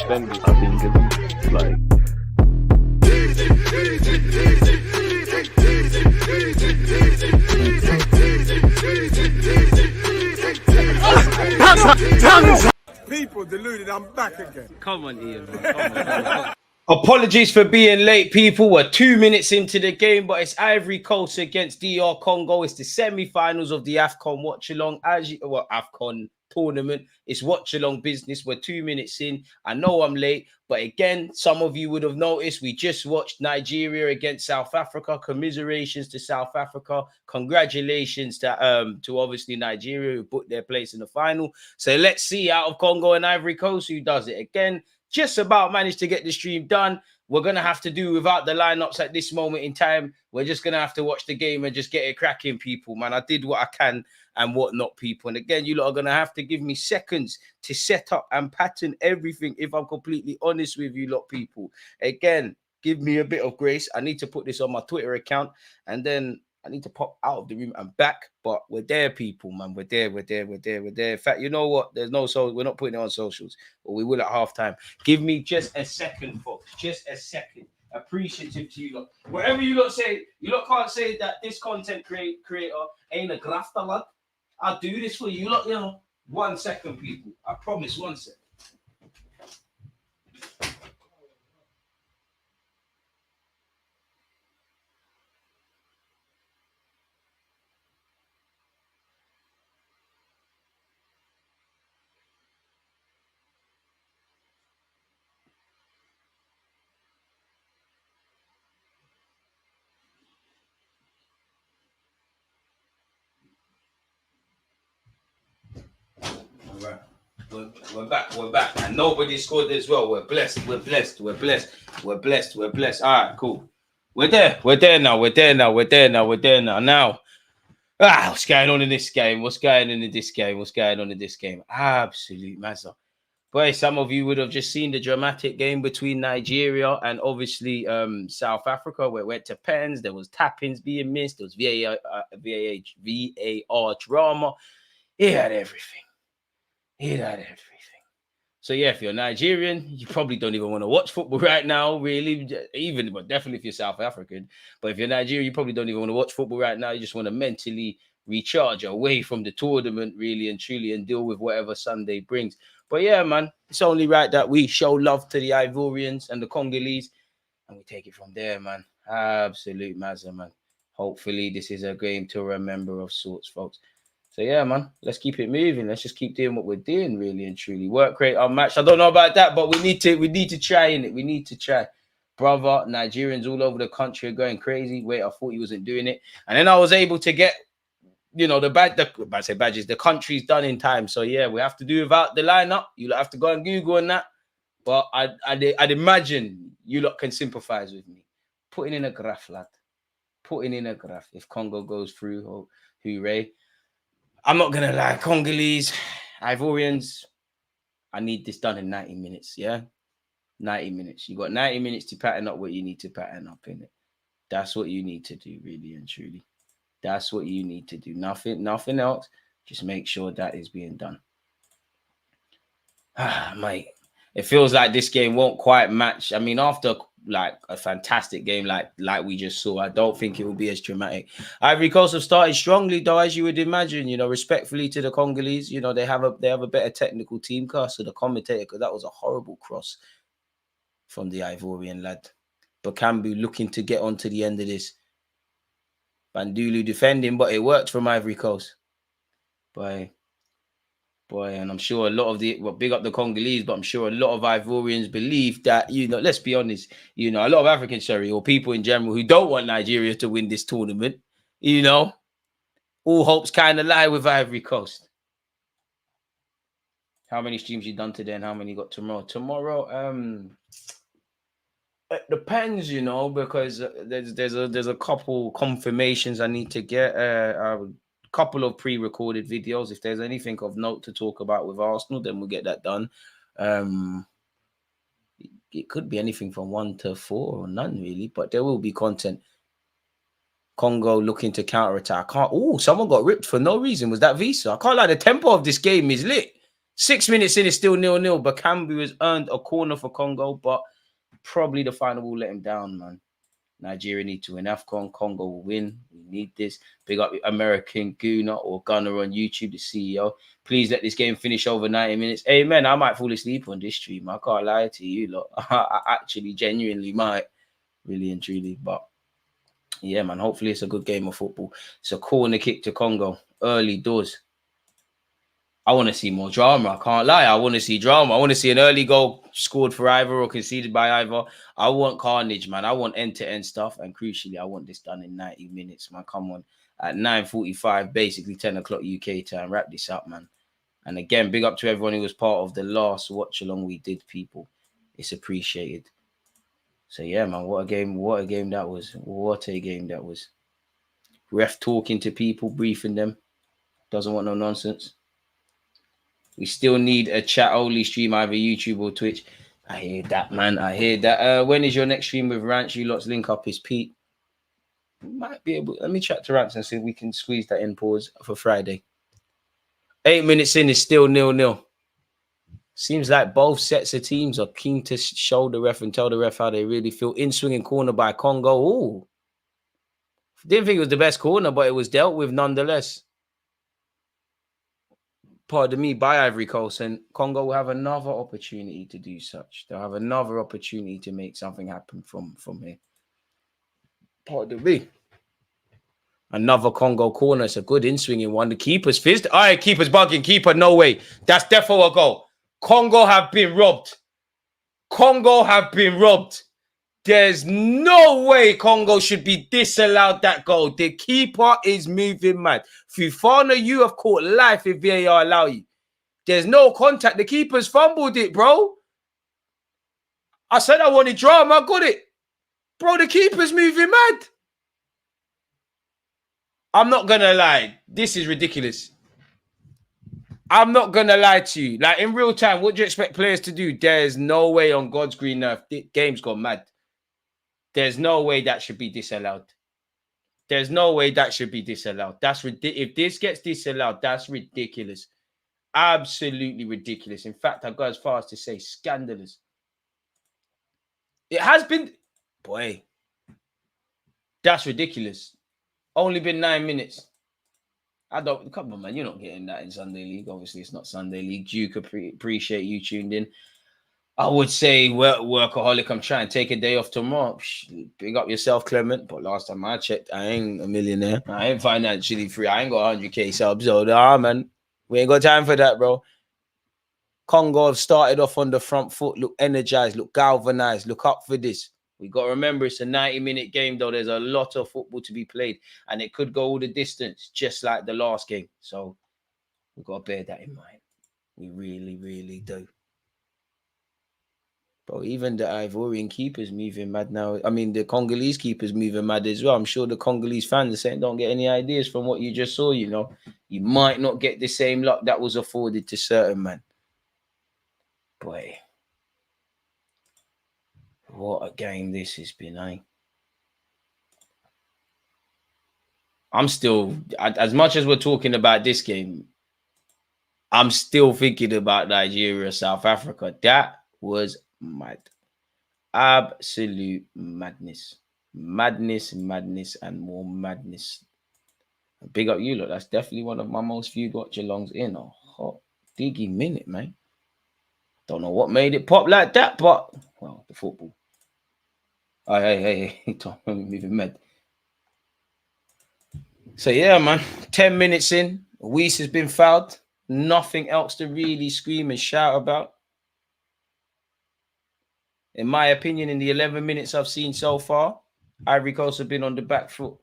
defending. I think it's like. People deluded, I'm back again. Come on, Ian. Come on. Apologies for being late, people. We're 2 minutes into the game, but it's Ivory Coast against DR Congo. It's the semi-finals of the AFCON watch-along. AFCON tournament. It's watch-along business. We're 2 minutes in. I know I'm late, but again, some of you would have noticed we just watched Nigeria against South Africa. Commiserations to South Africa. Congratulations to obviously Nigeria who put their place in the final. So let's see out of Congo and Ivory Coast who does it again. Just about managed to get the stream done. We're going to have to do without the lineups at this moment in time. We're just going to have to watch the game and just get it cracking, people, man. I did what I can and what not, people. And again, you lot are going to have to give me seconds to set up and pattern everything if I'm completely honest with you lot, people. Again, give me a bit of grace. I need to put this on my Twitter account and then I need to pop out of the room and back, but we're there, people, man. We're there. In fact, you know what? There's no we're not putting it on socials, but we will at halftime. Give me just a second, folks. Just a second. Appreciative to you lot. Whatever you lot say, you lot can't say that this content creator ain't a grafter, lad. I'll do this for you lot, you know. 1 second, people. I promise, 1 second. Right. We're back. And nobody scored as well. We're blessed. All right, cool. We're there now. Now, what's going on in this game? Absolute massive. Boy, some of you would have just seen the dramatic game between Nigeria and obviously South Africa, where it went to pens. There was tap-ins being missed. There was VAR drama. It had everything. So yeah, if you're Nigerian, you probably don't even want to watch football right now, really. But definitely if you're South African. But if you're Nigerian, you probably don't even want to watch football right now. You just want to mentally recharge away from the tournament, really and truly, and deal with whatever Sunday brings. But yeah, man, it's only right that we show love to the Ivorians and the Congolese, and we take it from there, man. Absolute mazza, man. Hopefully, this is a game to remember of sorts, folks. So yeah, man, let's keep it moving. Let's just keep doing what we're doing, really and truly. Work rate unmatched. I don't know about that, but we need to try in it. We need to try. Brother, Nigerians all over the country are going crazy. Wait, I thought he wasn't doing it. And then I was able to get, you know, badges, the country's done in time. So yeah, we have to do without the lineup. You have to go and Google and that. But I'd imagine you lot can sympathize with me. Putting in a graph, lad. If Congo goes through, oh, hooray. I'm not going to lie, Congolese, Ivorians, I need this done in 90 minutes, yeah? 90 minutes. You got 90 minutes to pattern up what you need to pattern up, innit? That's what you need to do, really and truly. That's what you need to do. Nothing else. Just make sure that is being done. Mate, it feels like this game won't quite match. I mean, after like a fantastic game like we just saw, I don't think it will be as dramatic. Ivory Coast have started strongly, though, as you would imagine. You know, respectfully to the Congolese, you know, they have a better technical team cast. So the commentator, because that was a horrible cross from the Ivorian lad. Bakambu looking to get on to the end of this. Bandulu defending, but it worked from Ivory Coast. Boy, and I'm sure a lot of big up the Congolese, but I'm sure a lot of Ivorians believe that, you know, let's be honest, you know, a lot of Africans, or people in general who don't want Nigeria to win this tournament, you know, all hopes kind of lie with Ivory Coast. How many streams you done today and how many you got tomorrow? Tomorrow, it depends, you know, because there's a couple confirmations I need to get. Couple of pre-recorded videos. If there's anything of note to talk about with Arsenal, then we'll get that done. It could be anything from 1 to 4 or none, really, but there will be content. Congo looking to counter-attack. Someone got ripped for no reason. Was that Visa? I can't lie, the tempo of this game is lit. 6 minutes in, it's still 0-0. Bakambu has earned a corner for Congo, but probably the final will let him down, man. Nigeria need to win AFCON. Congo will win. We need this. Big up American Gooner or Gunner on YouTube, the CEO. Please let this game finish over 90 minutes. Amen. I might fall asleep on this stream. I can't lie to you, lot. I actually genuinely might. Really and truly. But yeah, man, hopefully it's a good game of football. It's a corner kick to Congo. Early doors. I want to see more drama. I can't lie. I want to see drama. I want to see an early goal scored for either or conceded by either. I want carnage, man. I want end-to-end stuff. And crucially, I want this done in 90 minutes, man. Come on. At 9:45, basically 10 o'clock UK time. Wrap this up, man. And again, big up to everyone who was part of the last watch-along we did, people. It's appreciated. So, yeah, man, what a game. What a game that was. What a game that was. Ref talking to people, briefing them. Doesn't want no nonsense. We still need a chat-only stream, either YouTube or Twitch. I hear that, man. I hear that. When is your next stream with Rants? You lot's link up is Pete. Might be able. Let me chat to Rants and see if we can squeeze that in pause for Friday. 8 minutes in is still 0-0. Seems like both sets of teams are keen to show the ref and tell the ref how they really feel. In-swinging corner by Congo. Ooh. Didn't think it was the best corner, but it was dealt with nonetheless. Pardon me, by Ivory Coast, and Congo will have another opportunity to do such. They'll have another opportunity to make something happen from here. Pardon me. Another Congo corner. It's a good in-swinging one. The keeper's fizzed. All right, keeper's bugging. Keeper, no way. That's defo a goal. Congo have been robbed. Congo have been robbed. There's no way Congo should be disallowed that goal. The keeper is moving mad. Fufana, you have caught life if VAR allow you. There's no contact. The keeper's fumbled it, bro. I said I wanted drama. I got it. Bro, the keeper's moving mad. I'm not going to lie. This is ridiculous. I'm not going to lie to you. Like, in real time, what do you expect players to do? There's no way on God's green earth. The game's gone mad. There's no way that should be disallowed. There's no way that should be disallowed. That's ridiculous. If this gets disallowed, that's ridiculous. Absolutely ridiculous. In fact, I go as far as to say scandalous. It has been... Boy. That's ridiculous. Only been 9 minutes. I don't... Come on, man. You're not getting that in Sunday League. Obviously, it's not Sunday League. Duke, appreciate you tuned in. I would say workaholic. I'm trying to take a day off tomorrow. Big up yourself, Clement. But last time I checked, I ain't a millionaire. I ain't financially free. I ain't got 100k subs. So, man, we ain't got time for that, bro. Congo have started off on the front foot. Look energized. Look galvanized. Look up for this. We got to remember it's a 90-minute game, though. There's a lot of football to be played. And it could go all the distance, just like the last game. So, we've got to bear that in mind. We really, really do. Bro, even the Ivorian keeper's moving mad now. I mean, the Congolese keeper's moving mad as well. I'm sure the Congolese fans are saying, don't get any ideas from what you just saw, you know. You might not get the same luck that was afforded to certain man. Boy. What a game this has been, eh? I'm still, as much as we're talking about this game, I'm still thinking about Nigeria, South Africa. That was mad. Absolute madness. Madness, and more madness. Big up you, look. That's definitely one of my most viewed watch-alongs in a hot, diggy minute, man. Don't know what made it pop like that, but, well, the football. Hey. Don't even mad. So, yeah, man. 10 minutes in. Weiss has been fouled. Nothing else to really scream and shout about. In my opinion, in the 11 minutes I've seen so far, Ivory Coast have been on the back foot.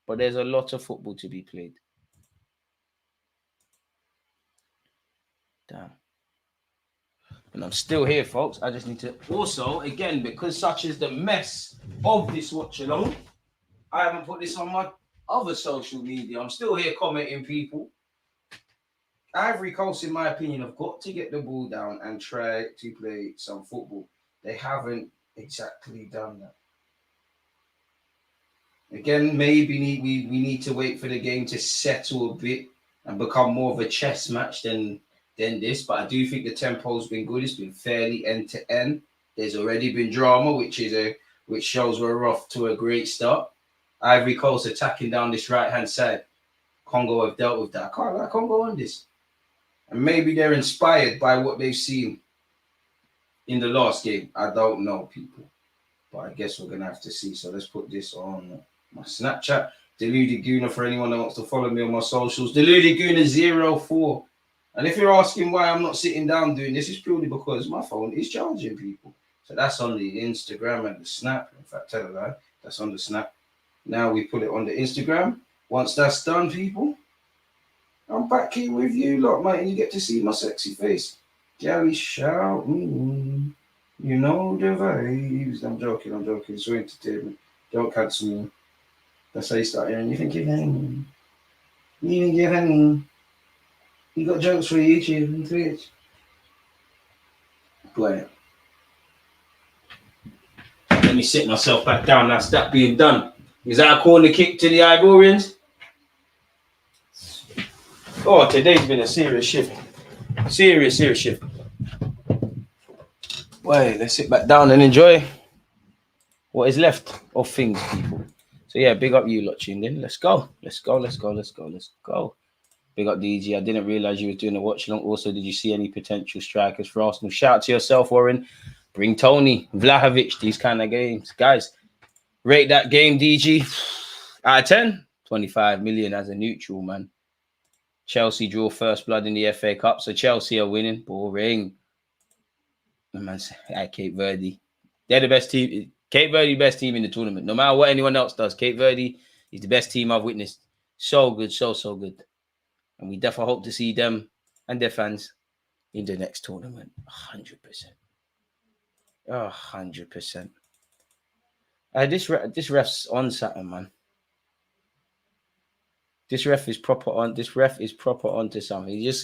But there's a lot of football to be played. Damn. And I'm still here, folks. I just need to... Also, again, because such is the mess of this watch-along, I haven't put this on my other social media. I'm still here commenting, people. Ivory Coast, in my opinion, have got to get the ball down and try to play some football. They haven't exactly done that. Again, maybe we need to wait for the game to settle a bit and become more of a chess match than than this, but I do think the tempo's been good. It's been fairly end to end. There's already been drama, which shows we're off to a great start. Ivory Coast attacking down this right-hand side. Congo have dealt with that. I can't like Congo on this. And maybe they're inspired by what they've seen in the last game. I don't know, people. But I guess we're going to have to see. So let's put this on my Snapchat. Deluded Gooner for anyone that wants to follow me on my socials. Deluded Gooner 04. And if you're asking why I'm not sitting down doing this, it's purely because my phone is charging, people. So that's on the Instagram and the Snap. In fact, tell a lie. That's on the Snap. Now we put it on the Instagram. Once that's done, people, I'm back here with you lot, mate, and you get to see my sexy face. Gally shout, you know the vibes. I'm joking. It's for entertainment. Don't cancel me. That's how you start hearing. You think you're hanging. You think you're hanging. You got jokes for YouTube and Twitch. Boy. Let me sit myself back down. That's that being done. Is that a corner kick to the Ivorians? Oh, today's been a serious shift. Serious shift. Boy, let's sit back down and enjoy what is left of things, people. So yeah, big up you lot tuned in. Let's go. Big up DG. I didn't realize you were doing a watch along. Also, did you see any potential strikers for Arsenal? Shout out to yourself, Warren. Bring Tony, Vlahovic, these kind of games. Guys, rate that game, DG. Out of 10, 25 million as a neutral, man. Chelsea draw first blood in the FA Cup, so Chelsea are winning. Boring. Man, Cape Verde. They're the best team. Cape Verde, best team in the tournament. No matter what anyone else does, Cape Verde is the best team I've witnessed. So good, so good. And we definitely hope to see them and their fans in the next tournament. 100%. 100%. This ref's on something, man. This ref is proper onto something. He's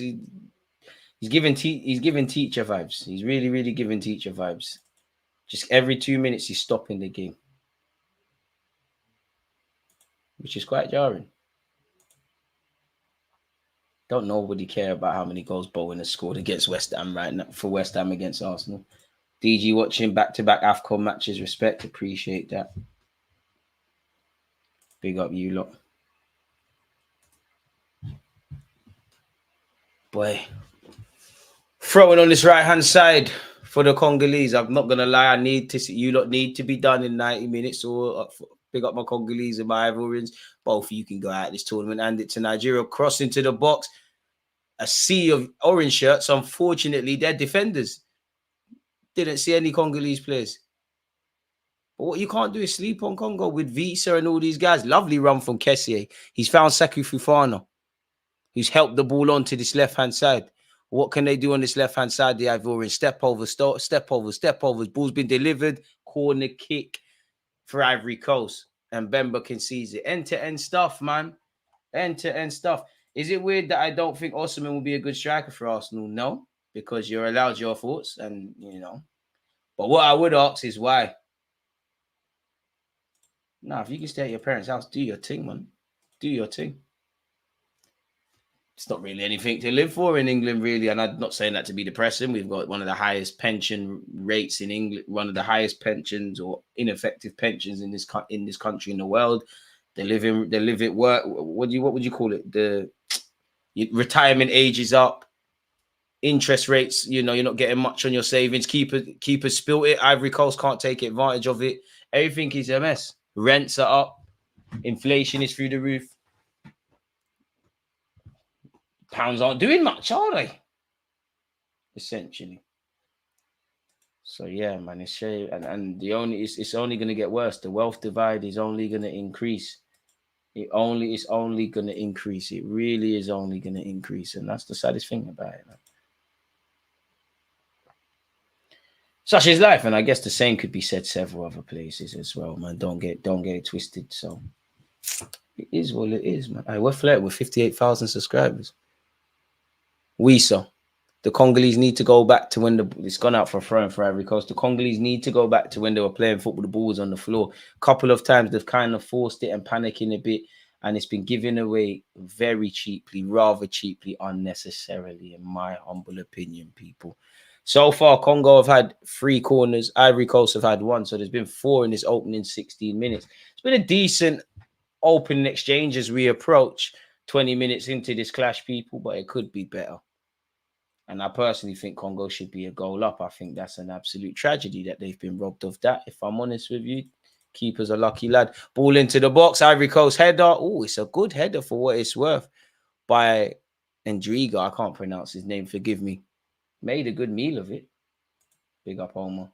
giving teacher vibes. He's really giving teacher vibes. Just every 2 minutes he's stopping the game, which is quite jarring. Don't nobody care about how many goals Bowen has scored against West Ham right now for West Ham against Arsenal. DG watching back-to-back AFCON matches. Respect, appreciate that. Big up you lot. Boy. Throwing on this right-hand side for the Congolese. I'm not going to lie. You lot need to be done in 90 minutes. Or big up my Congolese and my Ivorians. Both of you can go out this tournament and it to Nigeria. Cross into the box. A sea of orange shirts. Unfortunately, they're defenders. Didn't see any Congolese players. But what you can't do is sleep on Congo with Visa and all these guys. Lovely run from Kessié. He's found Sekou Fofana, who's helped the ball onto this left-hand side. What can they do on this left-hand side? The Ivorians step over. Ball's been delivered. Corner kick for Ivory Coast. And Bemba concedes it. End-to-end stuff, man. End-to-end stuff. Is it weird that I don't think Osimhen will be a good striker for Arsenal? No, because you're allowed your thoughts and, But what I would ask is why? Nah, if you can stay at your parents' house, do your thing, man. Do your thing. It's not really anything to live for in England, really. And I'm not saying that to be depressing. We've got one of the highest pension rates in England, one of the highest pensions or ineffective pensions in this country in the world. What would you call it? The retirement age is up. Interest rates, you're not getting much on your savings. Keepers spilt it. Ivory Coast can't take advantage of it. Everything is a mess. Rents are up. Inflation is through the roof. Pounds aren't doing much, are they? Essentially. So yeah, man, it's shame, and it's only going to get worse. The wealth divide is only going to increase. It's only going to increase. It really is only going to increase, and that's the saddest thing about it, man. Such is life, and I guess the same could be said several other places as well, man. Don't get it twisted. So it is what it is, man. We're flirting with 58,000 subscribers. The Congolese need to go back to when it's gone out for a throw for Ivory Coast. The Congolese need to go back to when they were playing football. The ball was on the floor. A couple of times they've kind of forced it and panicking a bit. and it's been given away very cheaply, rather cheaply, unnecessarily, in my humble opinion, people. So far, Congo have had 3 corners. Ivory Coast have had 1. So there's been 4 in this opening 16 minutes. It's been a decent opening exchange as we approach 20 minutes into this clash, people, but it could be better. And I personally think Congo should be a goal up. I think that's an absolute tragedy that they've been robbed of that, if I'm honest with you. Keeper's a lucky lad. Ball into the box. Ivory Coast header. Oh, it's a good header for what it's worth by Endriga. I can't pronounce his name. Forgive me. Made a good meal of it. Big up, Omar.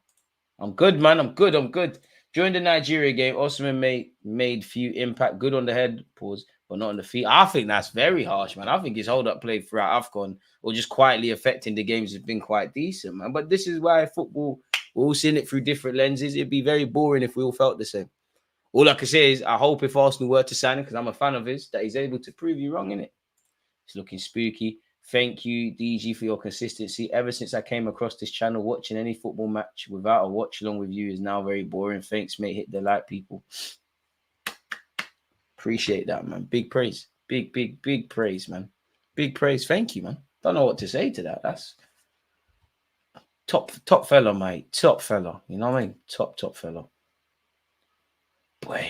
I'm good, man. I'm good. During the Nigeria game, Osman made few impact. Good on the head, pause, but not on the feet. I think that's very harsh, man. I think his hold-up play throughout AFCON or just quietly affecting the games has been quite decent, man. But this is why football, we're all seeing it through different lenses. It'd be very boring if we all felt the same. All I can say is I hope if Arsenal were to sign him, because I'm a fan of his, that he's able to prove you wrong, innit? It's looking spooky. Thank you, DG, for your consistency. Ever since I came across this channel, watching any football match without a watch along with you is now very boring. Thanks, mate. Hit the like, people. Appreciate that, man. Big praise. Big praise, man. Big praise. Thank you, man. Don't know what to say to that. That's top fella, mate. Top fella. You know what I mean? Top fella. Boy.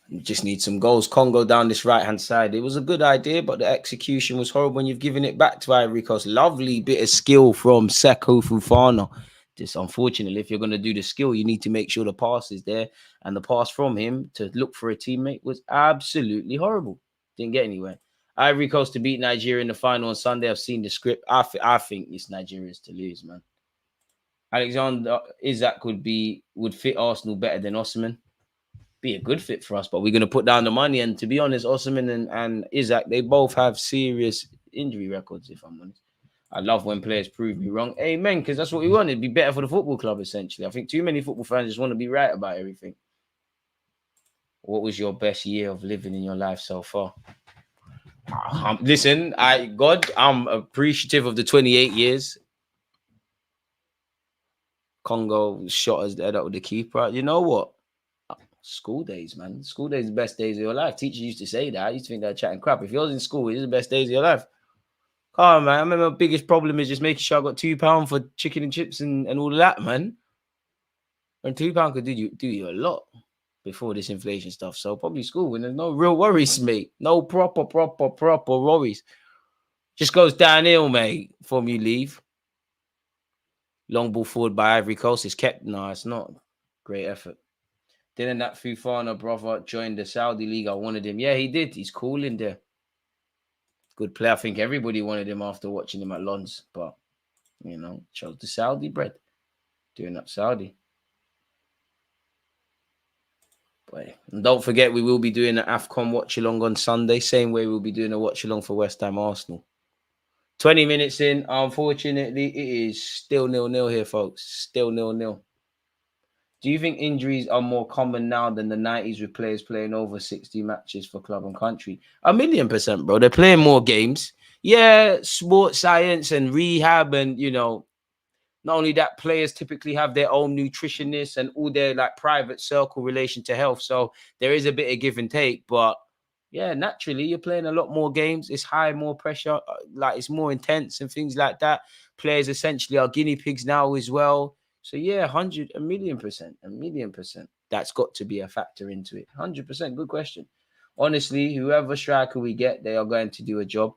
You just need some goals. Congo down this right-hand side. It was a good idea, but the execution was horrible when you've given it back to Ivory Coast. Lovely bit of skill from Seko Fofana. Just unfortunately, if you're going to do the skill, you need to make sure the pass is there. And the pass from him to look for a teammate was absolutely horrible. Didn't get anywhere. Ivory Coast to beat Nigeria in the final on Sunday. I've seen the script. I think it's Nigeria's to lose, man. Alexander Isak would fit Arsenal better than Osimhen. Be a good fit for us, but we're going to put down the money. And to be honest, Osimhen and Isak, they both have serious injury records, if I'm honest. I love when players prove me wrong. Amen, because that's what we want. It'd be better for the football club, essentially. I think too many football fans just want to be right about everything. What was your best year of living in your life so far? Listen, I'm appreciative of the 28 years. Congo shot us dead up with the keeper. You know what? School days, man. School days are the best days of your life. Teachers used to say that. I used to think they're chatting crap. If you was in school, it's the best days of your life. Come on, man. I remember my biggest problem is just making sure I got £2 for chicken and chips and all of that, man. And £2 could do you a lot before this inflation stuff. So probably school when there's no real worries, mate. No proper worries. Just goes downhill, mate, from you leave. Long ball forward by Ivory Coast. It's kept. No, it's not. Great effort. Didn't that Fofana brother join the Saudi league? I wanted him. Yeah, he did. He's cool in there. Good player. I think everybody wanted him after watching him at Lons. But, you know, chose the Saudi bread. Doing up Saudi. Boy. And don't forget, we will be doing an AFCON watch-along on Sunday. Same way we'll be doing a watch-along for West Ham Arsenal. 20 minutes in. Unfortunately, it is still 0-0 here, folks. Still 0-0. Do you think injuries are more common now than the 90s with players playing over 60 matches for club and country? 1,000,000%, bro. They're playing more games. Yeah, sports science and rehab and, you know, not only that, players typically have their own nutritionists and all their like private circle relation to health. So there is a bit of give and take, but yeah, naturally you're playing a lot more games. It's high, more pressure, like it's more intense and things like that. Players essentially are guinea pigs now as well. So yeah, 1,000,000%. That's got to be a factor into it. 100%. Good question. Honestly, whoever striker we get, they are going to do a job.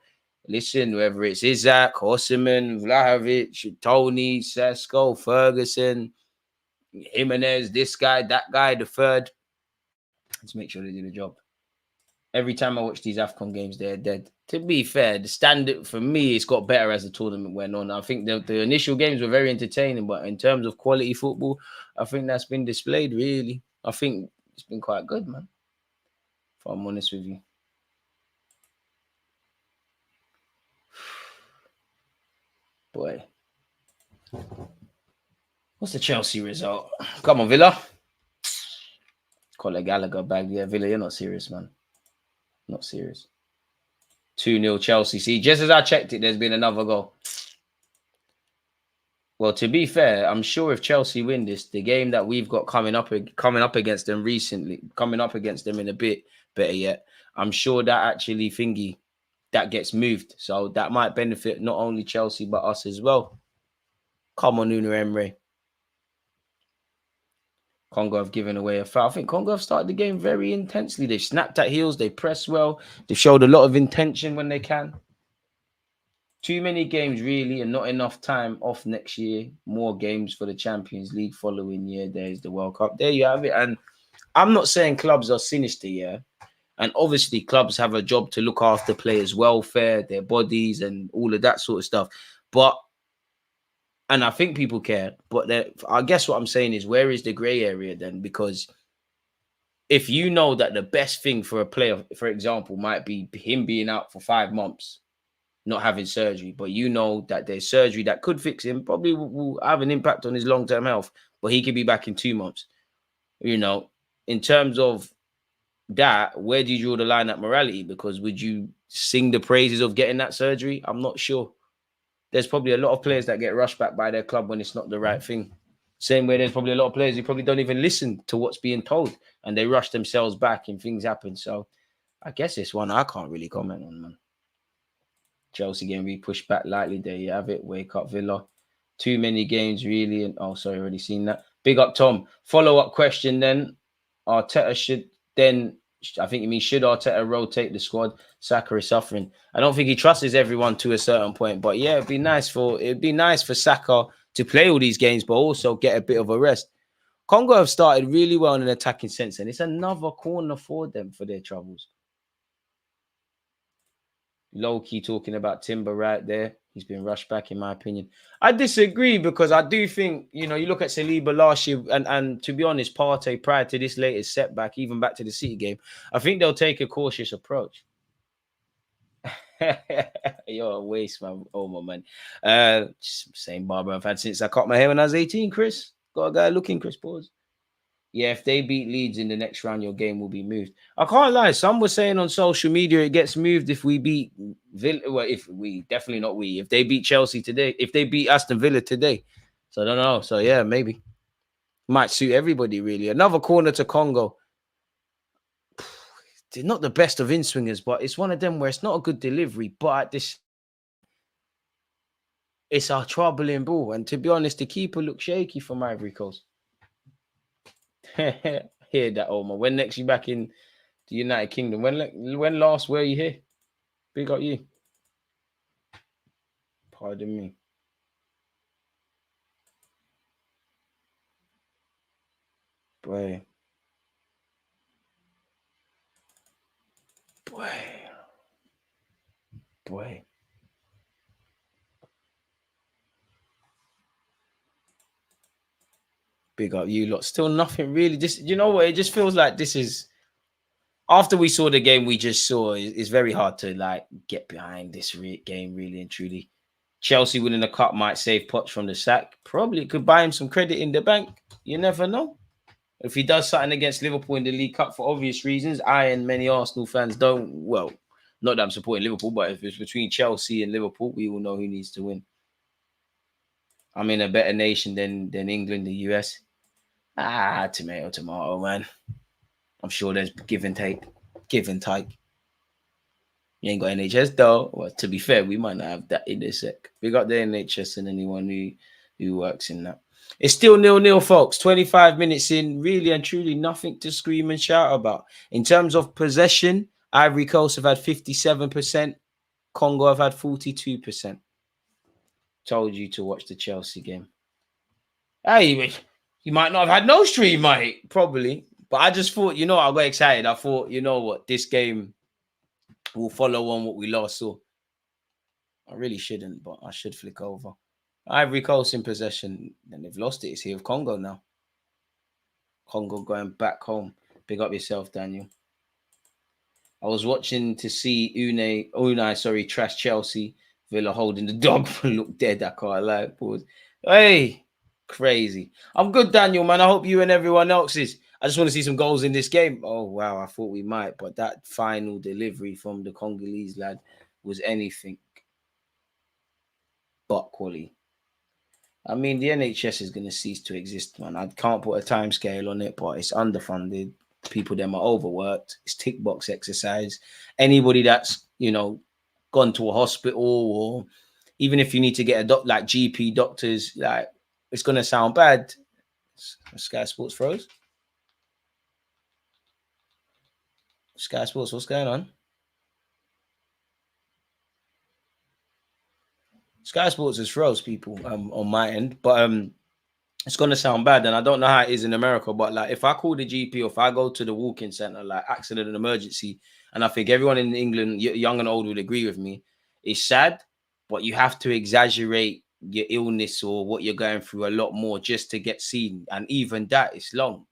Listen, whether it's Isak, Osimhen, Vlahovic, Tony, Sesko, Ferguson, Jimenez, this guy, that guy, the third, let's make sure they do the job. Every time I watch these AFCON games, they're dead. To be fair, the standard for me, it's got better as the tournament went on. I think the initial games were very entertaining, but in terms of quality football, I think that's been displayed, really. I think it's been quite good, man, if I'm honest with you. Boy. What's the Chelsea result? Come on, Villa. Call it Gallagher bag. Yeah, Villa, you're not serious, man. Not serious. 2-0 Chelsea. See, just as I checked it, there's been another goal. Well, to be fair, I'm sure if Chelsea win this, the game that we've got coming up against them recently, coming up against them in a bit, better yet, I'm sure that actually thingy that gets moved. So that might benefit not only Chelsea but us as well. Come on, Una Emre. Congo have given away a foul. I think Congo have started the game very intensely. They've snapped at heels. They press well. They've showed a lot of intention when they can. Too many games, really, and not enough time off next year. More games for the Champions League following year. There's the World Cup. There you have it. And I'm not saying clubs are sinister, yeah. And obviously, clubs have a job to look after players' welfare, their bodies, and all of that sort of stuff. And I think people care. But I guess what I'm saying is, where is the grey area then? Because if you know that the best thing for a player, for example, might be him being out for 5 months, not having surgery, but you know that there's surgery that could fix him, probably will have an impact on his long-term health, but he could be back in 2 months. You know, in terms of that, where do you draw the line at morality? Because would you sing the praises of getting that surgery? I'm not sure. There's probably a lot of players that get rushed back by their club when it's not the right thing. Same way there's probably a lot of players who probably don't even listen to what's being told and they rush themselves back and things happen. So I guess it's one I can't really comment on, man. Chelsea getting pushed back lightly. There you have it. Wake up, Villa. Too many games, really. And already seen that. Big up, Tom. Follow-up question then. Arteta should then, I think you mean, should Arteta rotate the squad? Saka is suffering. I don't think he trusts everyone to a certain point. But yeah, it'd be nice for Saka to play all these games, but also get a bit of a rest. Congo have started really well in an attacking sense, and it's another corner for them for their troubles. Low-key talking about Timber right there. He's been rushed back, in my opinion. I disagree because I do think, you look at Saliba last year and to be honest, Partey prior to this latest setback, even back to the City game, I think they'll take a cautious approach. You're a waste, man. Oh, my man. Same barber I've had since I cut my hair when I was 18, Chris. Got a guy looking, Chris. Pause. Yeah, if they beat Leeds in the next round, your game will be moved. I can't lie. Some were saying on social media it gets moved if we beat Villa. Well, if they beat Chelsea today, if they beat Aston Villa today. So I don't know. So yeah, maybe. Might suit everybody, really. Another corner to Congo. They're not the best of in-swingers, but it's one of them where it's not a good delivery, but it's a troubling ball. And to be honest, the keeper looks shaky from Ivory Coast. Hear that, Omar. When next you back in the United Kingdom? When last were you here? Big up you. Pardon me. Boy. Big up you lot. Still nothing really. Just, you know what? It just feels like this is, after we saw the game we just saw, it's very hard to get behind this game, really and truly. Chelsea winning the cup might save Poch from the sack. Probably could buy him some credit in the bank. You never know. If he does something against Liverpool in the League Cup for obvious reasons, I and many Arsenal fans don't. Well, not that I'm supporting Liverpool, but if it's between Chelsea and Liverpool, we will know who needs to win. I'm in a better nation than England, the US. Tomato, man. I'm sure there's give and take. You ain't got NHS though. Well, to be fair, we might not have that in a sec. We got the NHS and anyone who works in that. It's still 0-0, folks. 25 minutes in, really and truly nothing to scream and shout about. In terms of possession, Ivory Coast have had 57%. Congo have had 42%. Told you to watch the Chelsea game. Hey, you might not have had no stream, mate. Probably. But I just thought, I got excited. I thought, you know what, this game will follow on what we last saw. I really shouldn't, but I should flick over. Ivory Coast in possession, and they've lost it. It's here with Congo now. Congo going back home. Big up yourself, Daniel. I was watching to see Unai, trash Chelsea. Villa holding the dog. Look dead. I can't lie. Pause. Hey, crazy. I'm good, Daniel, man. I hope you and everyone else is. I just want to see some goals in this game. Oh, wow. I thought we might, but that final delivery from the Congolese lad was anything but quality. I mean, the NHS is going to cease to exist, man. I can't put a time scale on it, but it's underfunded. People them are overworked. It's tick box exercise. Anybody that's gone to a hospital, or even if you need to get a like GP doctors, like it's going to sound bad. Sky Sports froze. Sky Sports, what's going on? Sky Sports is froze, people, on my end, but it's gonna sound bad, and I don't know how it is in America, but like if I call the GP or if I go to the walk-in center, like accident and emergency, and I think everyone in England, young and old, would agree with me, it's sad, but you have to exaggerate your illness or what you're going through a lot more just to get seen, and even that is long.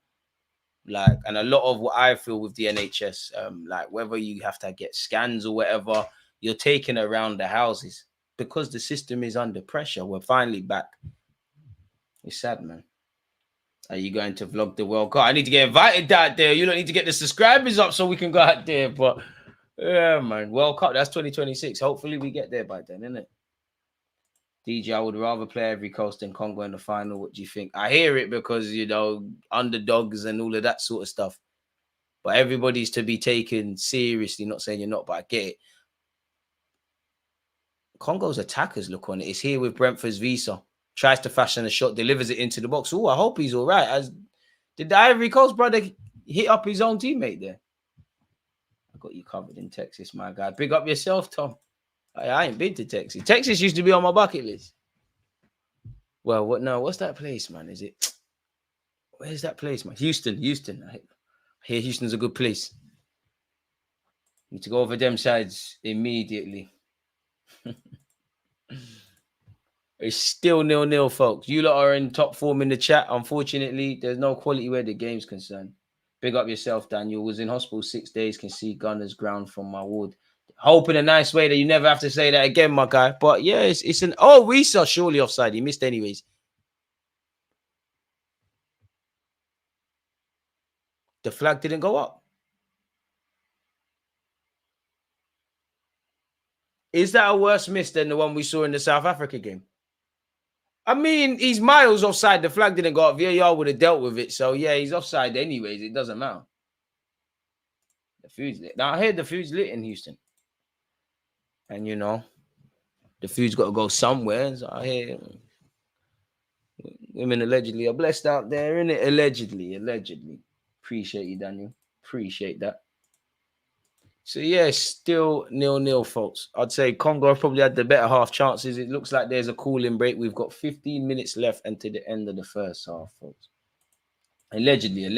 Like, and a lot of what I feel with the NHS, like whether you have to get scans or whatever, you're taken around the houses because the system is under pressure. We're finally back. It's sad, man. Are you going to vlog the World Cup? I need to get invited out there. You don't need to get the subscribers up so we can go out there. But yeah, man, World Cup, that's 2026. Hopefully we get there by then, innit? DJ, I would rather play Ivory Coast than Congo in the final. What do you think? I hear it because, underdogs and all of that sort of stuff. But everybody's to be taken seriously. Not saying you're not, but I get it. Congo's attackers look on it. It's here with Brentford's visa. Tries to fashion a shot, delivers it into the box. Oh, I hope he's all right. Did the Ivory Coast brother hit up his own teammate there? I got you covered in Texas, my guy. Big up yourself, Tom. I ain't been to Texas. Texas used to be on my bucket list. Well, what's that place, man? Where's that place, man? Houston. I hear Houston's a good place. Need to go over them sides immediately. It's still 0-0, folks. You lot are in top form in the chat. Unfortunately, there's no quality where the game's concerned. Big up yourself, Daniel. Was in hospital 6 days. Can see Gunner's ground from my ward. Hope in a nice way that you never have to say that again, my guy. But yeah, it's an... Oh, Risa, surely offside. He missed anyways. The flag didn't go up. Is that a worse miss than the one we saw in the South Africa game? I mean, he's miles offside. The flag didn't go up. VAR would have dealt with it. So, yeah, he's offside anyways. It doesn't matter. The food's lit. Now, I heard the food's lit in Houston. And, the food's got to go somewhere. So I hear women allegedly are blessed out there, innit? Allegedly. Appreciate you, Daniel. Appreciate that. So, yeah, still 0-0, folks. I'd say Congo probably had the better half chances. It looks like there's a cooling break. We've got 15 minutes left until the end of the first half, folks. Allegedly.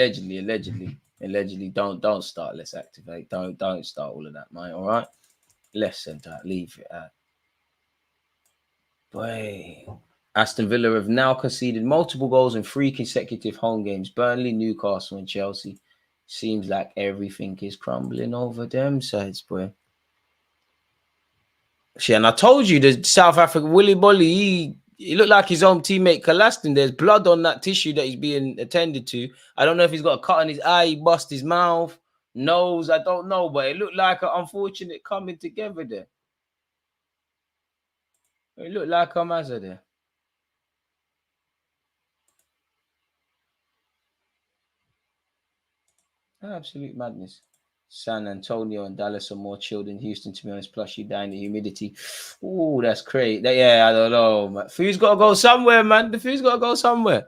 Don't start. Let's activate. Don't start all of that, mate. All right? Let's send that. Leave it at. Boy. Aston Villa have now conceded multiple goals in 3 consecutive home games. Burnley, Newcastle, and Chelsea. Seems like everything is crumbling over them sides, boy. Shit, and I told you the South African Willy Bolly, he looked like his own teammate Kalastin. There's blood on that tissue that he's being attended to. I don't know if he's got a cut on his eye, he bust his mouth, nose, I don't know, but it looked like an unfortunate coming together there. It looked like a mazza there. Absolute madness. San Antonio and Dallas are more chilled than Houston, to be honest. Plus, you die in the humidity. Oh, that's crazy. Yeah, I don't know, man. Food's got to go somewhere, man. The food's got to go somewhere.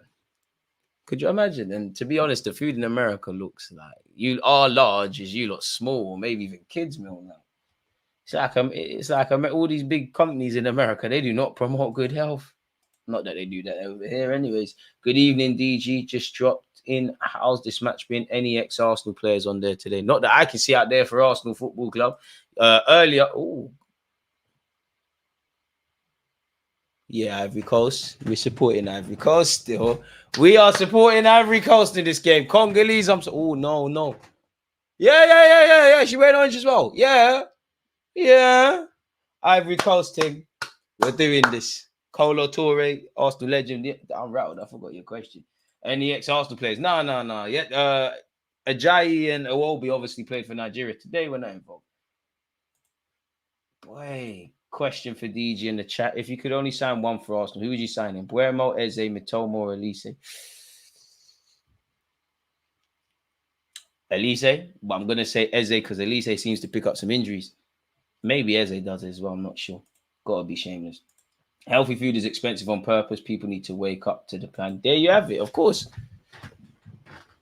Could you imagine? And to be honest, the food in America looks like you are large, as you lot small, maybe even kids meal now. It's like all these big companies in America. They do not promote good health. Not that they do that over here, anyways. Good evening, DG. Just dropped in. How's this match been? Any ex-Arsenal players on there today? Not that I can see out there for Arsenal Football Club. Earlier, yeah, Ivory Coast. We're supporting Ivory Coast still. We are supporting Ivory Coast in this game. Congolese, no. Yeah. She wearing orange as well. Yeah. Ivory Coast thing. We're doing this. Colo Toure, Arsenal legend. Yeah, I'm rattled. I forgot your question. Any ex-Arsenal players? No. Yeah, Ajayi and Iwobi obviously played for Nigeria today. We're not involved. Boy, Question for DG in the chat. If you could only sign one for Arsenal, who would you sign in? Buemo, Eze, Mitoma, or Elise? Elise, but I'm going to say Eze because Elise seems to pick up some injuries. Maybe Eze does as well. I'm not sure. Gotta be shameless. Healthy food is expensive on purpose. People need to wake up to the plan. There you have it, of course.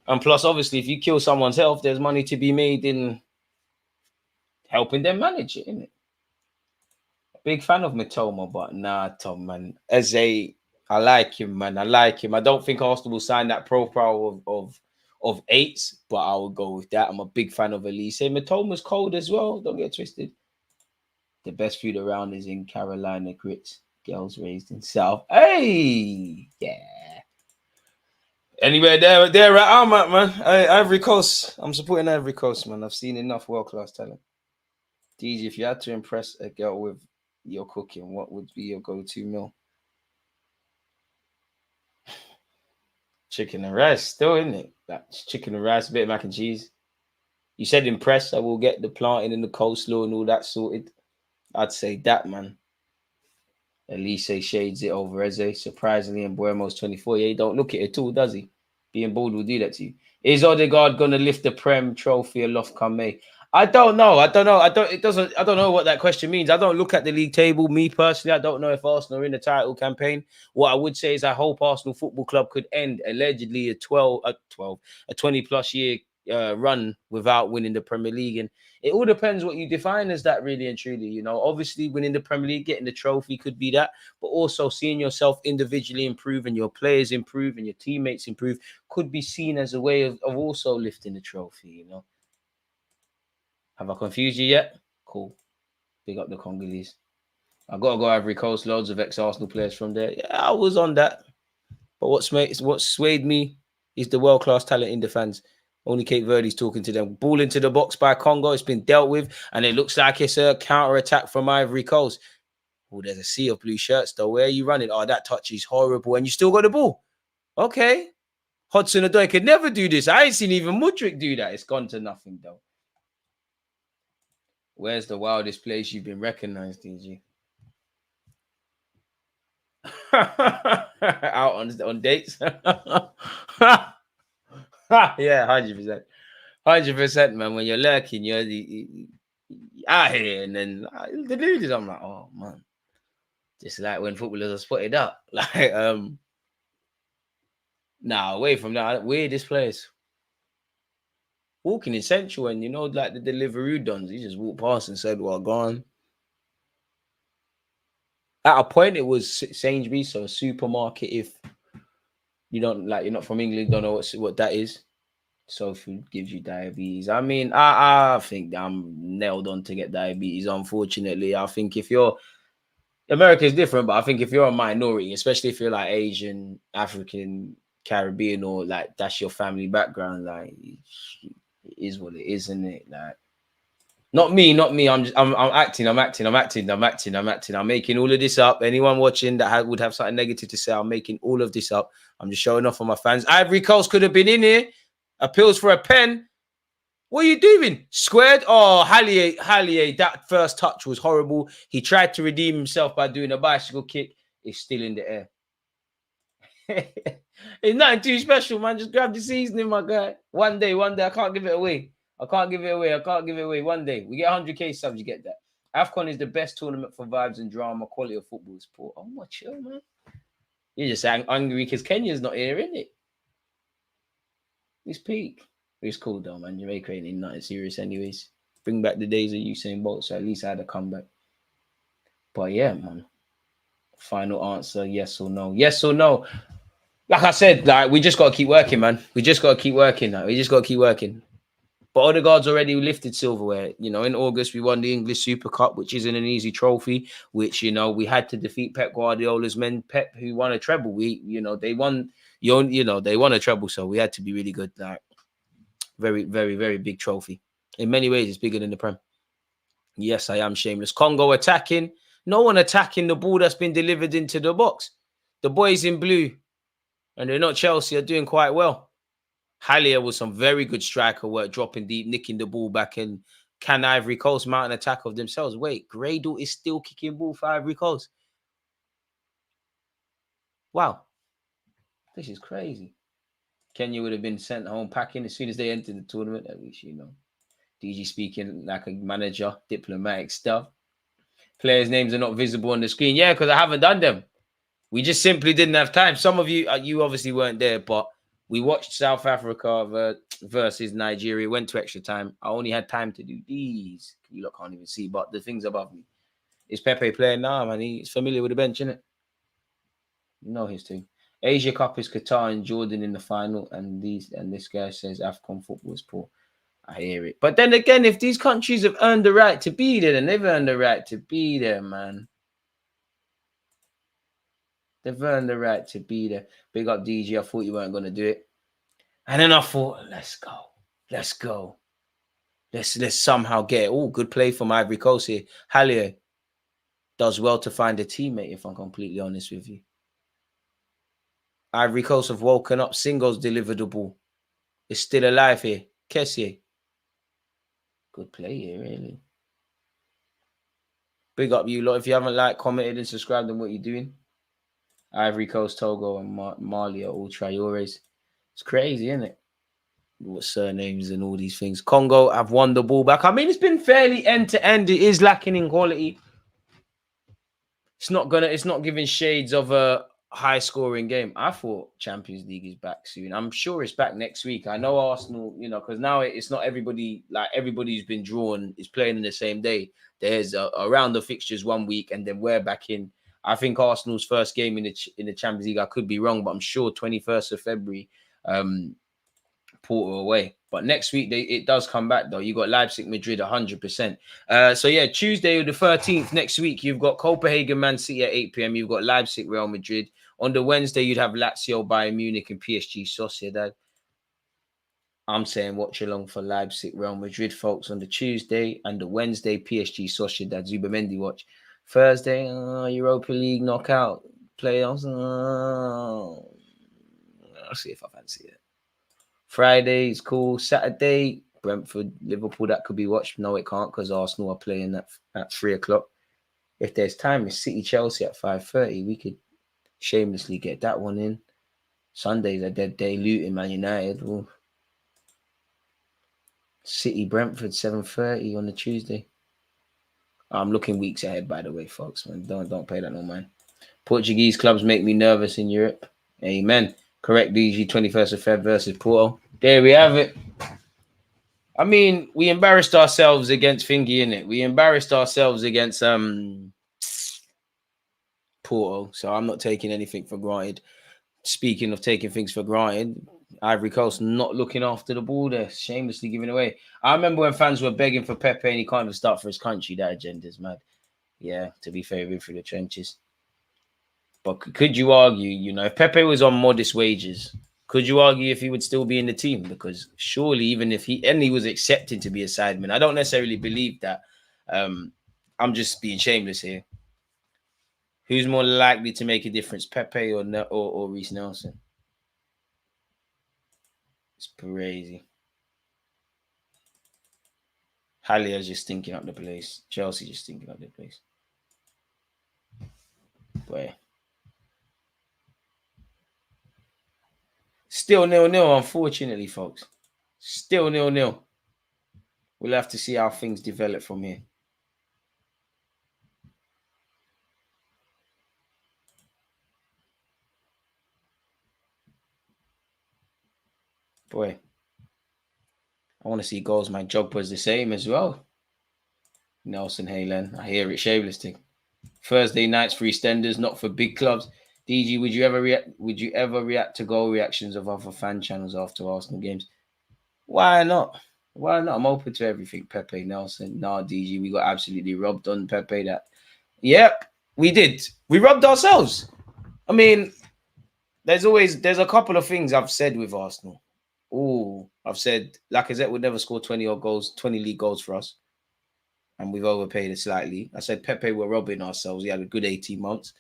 And plus, obviously, if you kill someone's health, there's money to be made in helping them manage it, isn't it? Big fan of Mitoma, but nah, Tom, man. Eze, I like him, man. I like him. I don't think Arsenal will sign that profile of eights, but I will go with that. I'm a big fan of Elise. Mitoma's cold as well. Don't get twisted. The best food around is in Carolina grits. Girls raised in South. Hey, yeah. Anyway, there I'm at, man. Ivory Coast. I'm supporting Ivory Coast, man. I've seen enough world-class talent. DJ, if you had to impress a girl with your cooking, what would be your go-to meal? Chicken and rice, still, isn't it? That's chicken and rice, a bit of mac and cheese. You said impress. I will get the planting and the coleslaw and all that sorted. I'd say that, man. Elise shades it over Eze. Surprisingly, and Buemo's 24. Yeah, he don't look at it at all, does he? Being bold will do that to you. Is Odegaard gonna lift the Prem trophy aloft come May? I don't know. I don't know what that question means. I don't look at the league table. Me personally, I don't know if Arsenal are in the title campaign. What I would say is I hope Arsenal Football Club could end allegedly a 20 plus year run without winning the Premier League. And it all depends what you define as that, really and truly. You know, obviously winning the Premier League, getting the trophy could be that, but also seeing yourself individually improve and your players improve and your teammates improve could be seen as a way of also lifting the trophy, you know. Have I confused you yet? Cool. Big up the Congolese. I got to go Ivory Coast. Loads of ex-Arsenal players from there. Yeah, I was on that. But what swayed me is the world-class talent in the fans. Only Cape Verde's talking to them. Ball into the box by Congo. It's been dealt with. And it looks like it's a counter-attack from Ivory Coast. Oh, there's a sea of blue shirts, though. Where are you running? Oh, that touch is horrible. And you still got the ball. Okay. Hudson-Odoi could never do this. I ain't seen even Mudryk do that. It's gone to nothing, though. Where's the wildest place you've been recognized, DG? Out on dates? Yeah, 100%. 100%, man. When you're lurking, you're out here, and then deluded. I'm like, oh, man. Just like when footballers are spotted up. Like, nah, away from that. Weirdest place. Walking in Central, and you know, like the Deliveroo dons, you just walked past and said, well, gone. At a point, it was Sainsbury's, so a supermarket. If you don't like, you're not from England, don't know what that is. So food gives you diabetes. I mean, I think I'm nailed on to get diabetes. Unfortunately, I think if you're America is different, but I think if you're a minority, especially if you're like Asian, African, Caribbean, or like that's your family background, like it is what it is, isn't it? Like, not me. I'm acting. I'm making all of this up. Anyone watching that would have something negative to say, I'm making all of this up. I'm just showing off on my fans. Ivory Coast could have been in here. Appeals for a pen. What are you doing? Squared? Oh, Hallier, that first touch was horrible. He tried to redeem himself by doing a bicycle kick. It's still in the air. It's nothing too special, man. Just grab the seasoning, my guy. One day, I can't give it away. One day. We get 100k subs, you get that. AFCON is the best tournament for vibes and drama, quality of football sport. Oh, my chill, man. You're just angry because Kenya's not here, isn't it? It's peak. It's cool, though, man. Jamaica ain't nothing serious anyways. Bring back the days of Usain Bolt, so at least I had a comeback. But yeah, man. Final answer, yes or no. Yes or no. Like I said, like we just got to keep working, man. We just got to keep working. But Odegaard's already lifted silverware. You know, in August, we won the English Super Cup, which isn't an easy trophy, which, you know, we had to defeat Pep Guardiola's men. Pep, who won a treble. They won a treble, so we had to be really good. Like, very, very, very big trophy. In many ways, it's bigger than the Prem. Yes, I am shameless. Congo attacking. No one attacking the ball that's been delivered into the box. The boys in blue, and they're not Chelsea, are doing quite well. Hallier was some very good striker work, dropping deep, nicking the ball back, and Can Ivory Coast mount an attack of themselves? Wait, Gradle is still kicking ball for Ivory Coast. Wow. This is crazy. Kenya would have been sent home packing as soon as they entered the tournament. At least, you know. DG speaking like a manager, diplomatic stuff. Players' names are not visible on the screen. Yeah, because I haven't done them. We just simply didn't have time. Some of you, you obviously weren't there, but we watched South Africa versus Nigeria. Went to extra time. I only had time to do these. You lot can't even see, but the things above me. Is Pepe playing now, man? He's familiar with the bench, innit? You know his team. Asia Cup is Qatar and Jordan in the final, and this guy says AFCON football is poor. I hear it. But then again, if these countries have earned the right to be there, then they've earned the right to be there, man. They've earned the right to be there. Big up DG. I thought you weren't going to do it. And then I thought, let's go. Let's go. Let's somehow get it. Oh, good play from Ivory Coast here. Halle does well to find a teammate, if I'm completely honest with you. Ivory Coast have woken up. Singo's delivered the ball. It's still alive here. Kessier. Good play here, really. Big up you lot. If you haven't liked, commented, and subscribed, then what you doing? Ivory Coast, Togo, and Mali are all Traores. It's crazy, isn't it? What surnames and all these things. Congo have won the ball back. I mean, it's been fairly end-to-end. It is lacking in quality. It's not giving shades of a high-scoring game. I thought Champions League is back soon. I'm sure it's back next week. I know Arsenal, you know, because now it's not everybody, like everybody who's been drawn is playing in the same day. There's around the fixtures 1 week, and then we're back in. I think Arsenal's first game in the Champions League, I could be wrong, but I'm sure 21st of February, Porto away. But next week, it does come back, though. You got Leipzig, Madrid, 100%. So, yeah, Tuesday, the 13th, next week, you've got Copenhagen, Man City at 8 p.m. You've got Leipzig, Real Madrid. On the Wednesday, you'd have Lazio, Bayern Munich, and PSG, Sociedad. I'm saying watch along for Leipzig, Real Madrid, folks, on the Tuesday. And the Wednesday, PSG, Sociedad, Zubamendi watch. Thursday, Europa League knockout playoffs. I'll see if I fancy it. Friday is cool. Saturday, Brentford, Liverpool, that could be watched. No, it can't because Arsenal are playing at 3 o'clock. If there's time, it's City, Chelsea at 5:30. We could shamelessly get that one in. Sunday's a dead day. Luton, Man United. Ooh. City, Brentford, 7:30 on the Tuesday. I'm looking weeks ahead, by the way, folks. Man, don't pay that no mind. Portuguese clubs make me nervous in Europe. Amen. Correct, DG, 21st of Feb versus Porto. There we have it. I mean, we embarrassed ourselves against Thingy, innit? We embarrassed ourselves against Porto, so I'm not taking anything for granted. Speaking of taking things for granted, Ivory Coast not looking after the ball there, shamelessly giving away. I remember when fans were begging for Pepe and he can't even start for his country. That agenda's mad. Yeah, to be fair, we're through the trenches. But could you argue, you know, if Pepe was on modest wages, could you argue if he would still be in the team? Because surely, even if he was accepted to be a sideman, I don't necessarily believe that. I'm just being shameless here. Who's more likely to make a difference, Pepe or Reece Nelson? It's crazy. Hallier's just stinking up the place. Chelsea just stinking up the place. Boy. Still 0-0, unfortunately, folks. Still 0-0. We'll have to see how things develop from here. Boy. I want to see goals. My job was the same as well. Nelson Haaland. I hear it. Shameless thing. Thursday nights for EastEnders, not for big clubs. DG, would you ever react to goal reactions of other fan channels after Arsenal games? Why not? Why not? I'm open to everything. Pepe, Nelson. Nah, DG, we got absolutely robbed on Pepe. Yep, we did. We robbed ourselves. I mean, there's a couple of things I've said with Arsenal. I've said Lacazette would never score 20 league goals for us. And we've overpaid it slightly. I said Pepe, we're robbing ourselves. He had a good 18 months.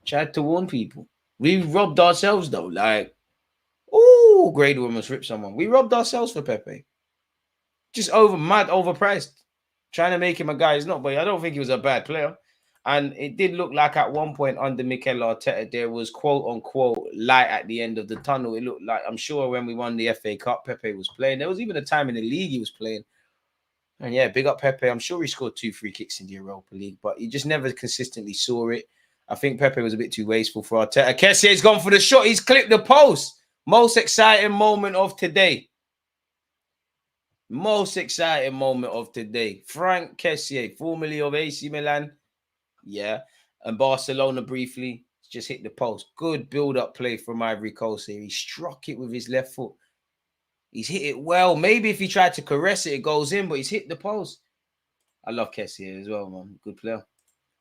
Tried to warn people. We robbed ourselves, though. Like, Grade almost ripped someone. We robbed ourselves for Pepe. Just overpriced. Trying to make him a guy. He's not, but I don't think he was a bad player. And it did look like at one point under Mikel Arteta, there was quote unquote light at the end of the tunnel. It looked like, I'm sure when we won the FA Cup, Pepe was playing. There was even a time in the league he was playing. And yeah, big up Pepe. I'm sure he scored 2 free kicks in the Europa League, but you just never consistently saw it. I think Pepe was a bit too wasteful for Arteta. Kessier's gone for the shot. He's clipped the post. Most exciting moment of today. Most exciting moment of today. Frank Kessié, formerly of AC Milan. Yeah. And Barcelona briefly. Just hit the post. Good build-up play from Ivory Coast here. He struck it with his left foot. He's hit it well. Maybe if he tried to caress it, it goes in, but he's hit the post. I love Kessié as well, man. Good player.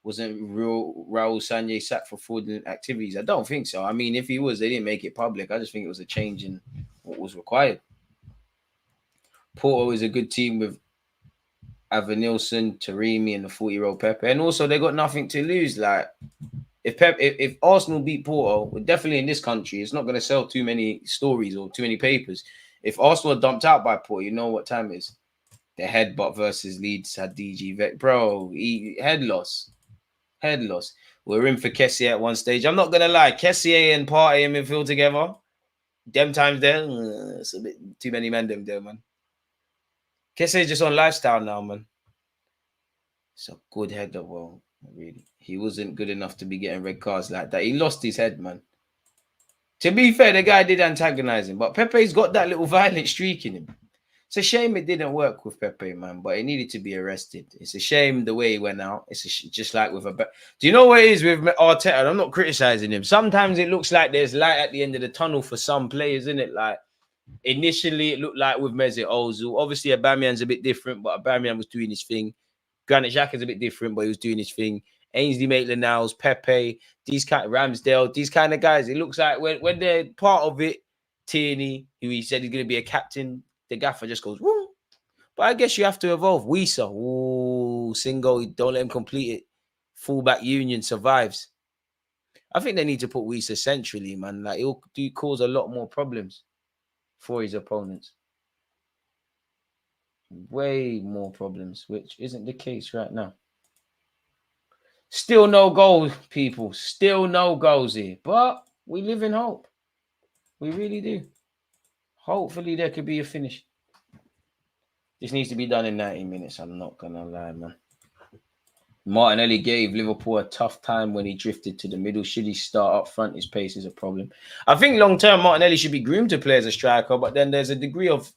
Wasn't Raul Sanllehi sacked for fraudulent activities? I don't think so. I mean, if he was, they didn't make it public. I just think it was a change in what was required. Porto is a good team with Avanilson, Taremi, and the 40-year-old Pepe. And also, they got nothing to lose. Like, if Arsenal beat Porto, we're definitely in this country, it's not going to sell too many stories or too many papers. If Arsenal are dumped out by Porto, you know what time it is. The headbutt versus Leeds had DG Vec. Bro, head loss. Head loss. We're in for Kessié at one stage. I'm not going to lie. Kessié and Partey in midfield together. Them times there, it's a bit too many men them there, man. Kessié's just on lifestyle now, man. It's a good header. Well, really. He wasn't good enough to be getting red cards like that. He lost his head, man. To be fair, the guy did antagonize him, but Pepe's got that little violent streak in him. It's a shame it didn't work with Pepe, man, but he needed to be arrested. It's a shame the way he went out. It's just like with do you know what it is with Arteta? I'm not criticizing him. Sometimes it looks like there's light at the end of the tunnel for some players, isn't it? Like initially, it looked like with Mesut Ozil. Obviously, Aubameyang's a bit different, but Aubameyang was doing his thing. Granit Xhaka's a bit different, but he was doing his thing. Ainsley Maitland-Niles, Pepe, these kind of Ramsdale, these kind of guys. It looks like when they're part of it, Tierney, who he said he's going to be a captain, the gaffer just goes, woo. But I guess you have to evolve. Wisa, ooh, single, don't let him complete it. Fullback union survives. I think they need to put Wisa centrally, man. Like it'll cause a lot more problems for his opponents. Way more problems, which isn't the case right now. Still no goals, people. Still no goals here. But we live in hope. We really do. Hopefully there could be a finish. This needs to be done in 90 minutes. I'm not going to lie, man. Martinelli gave Liverpool a tough time when he drifted to the middle. Should he start up front? His pace is a problem. I think long-term Martinelli should be groomed to play as a striker, but then there's a degree of...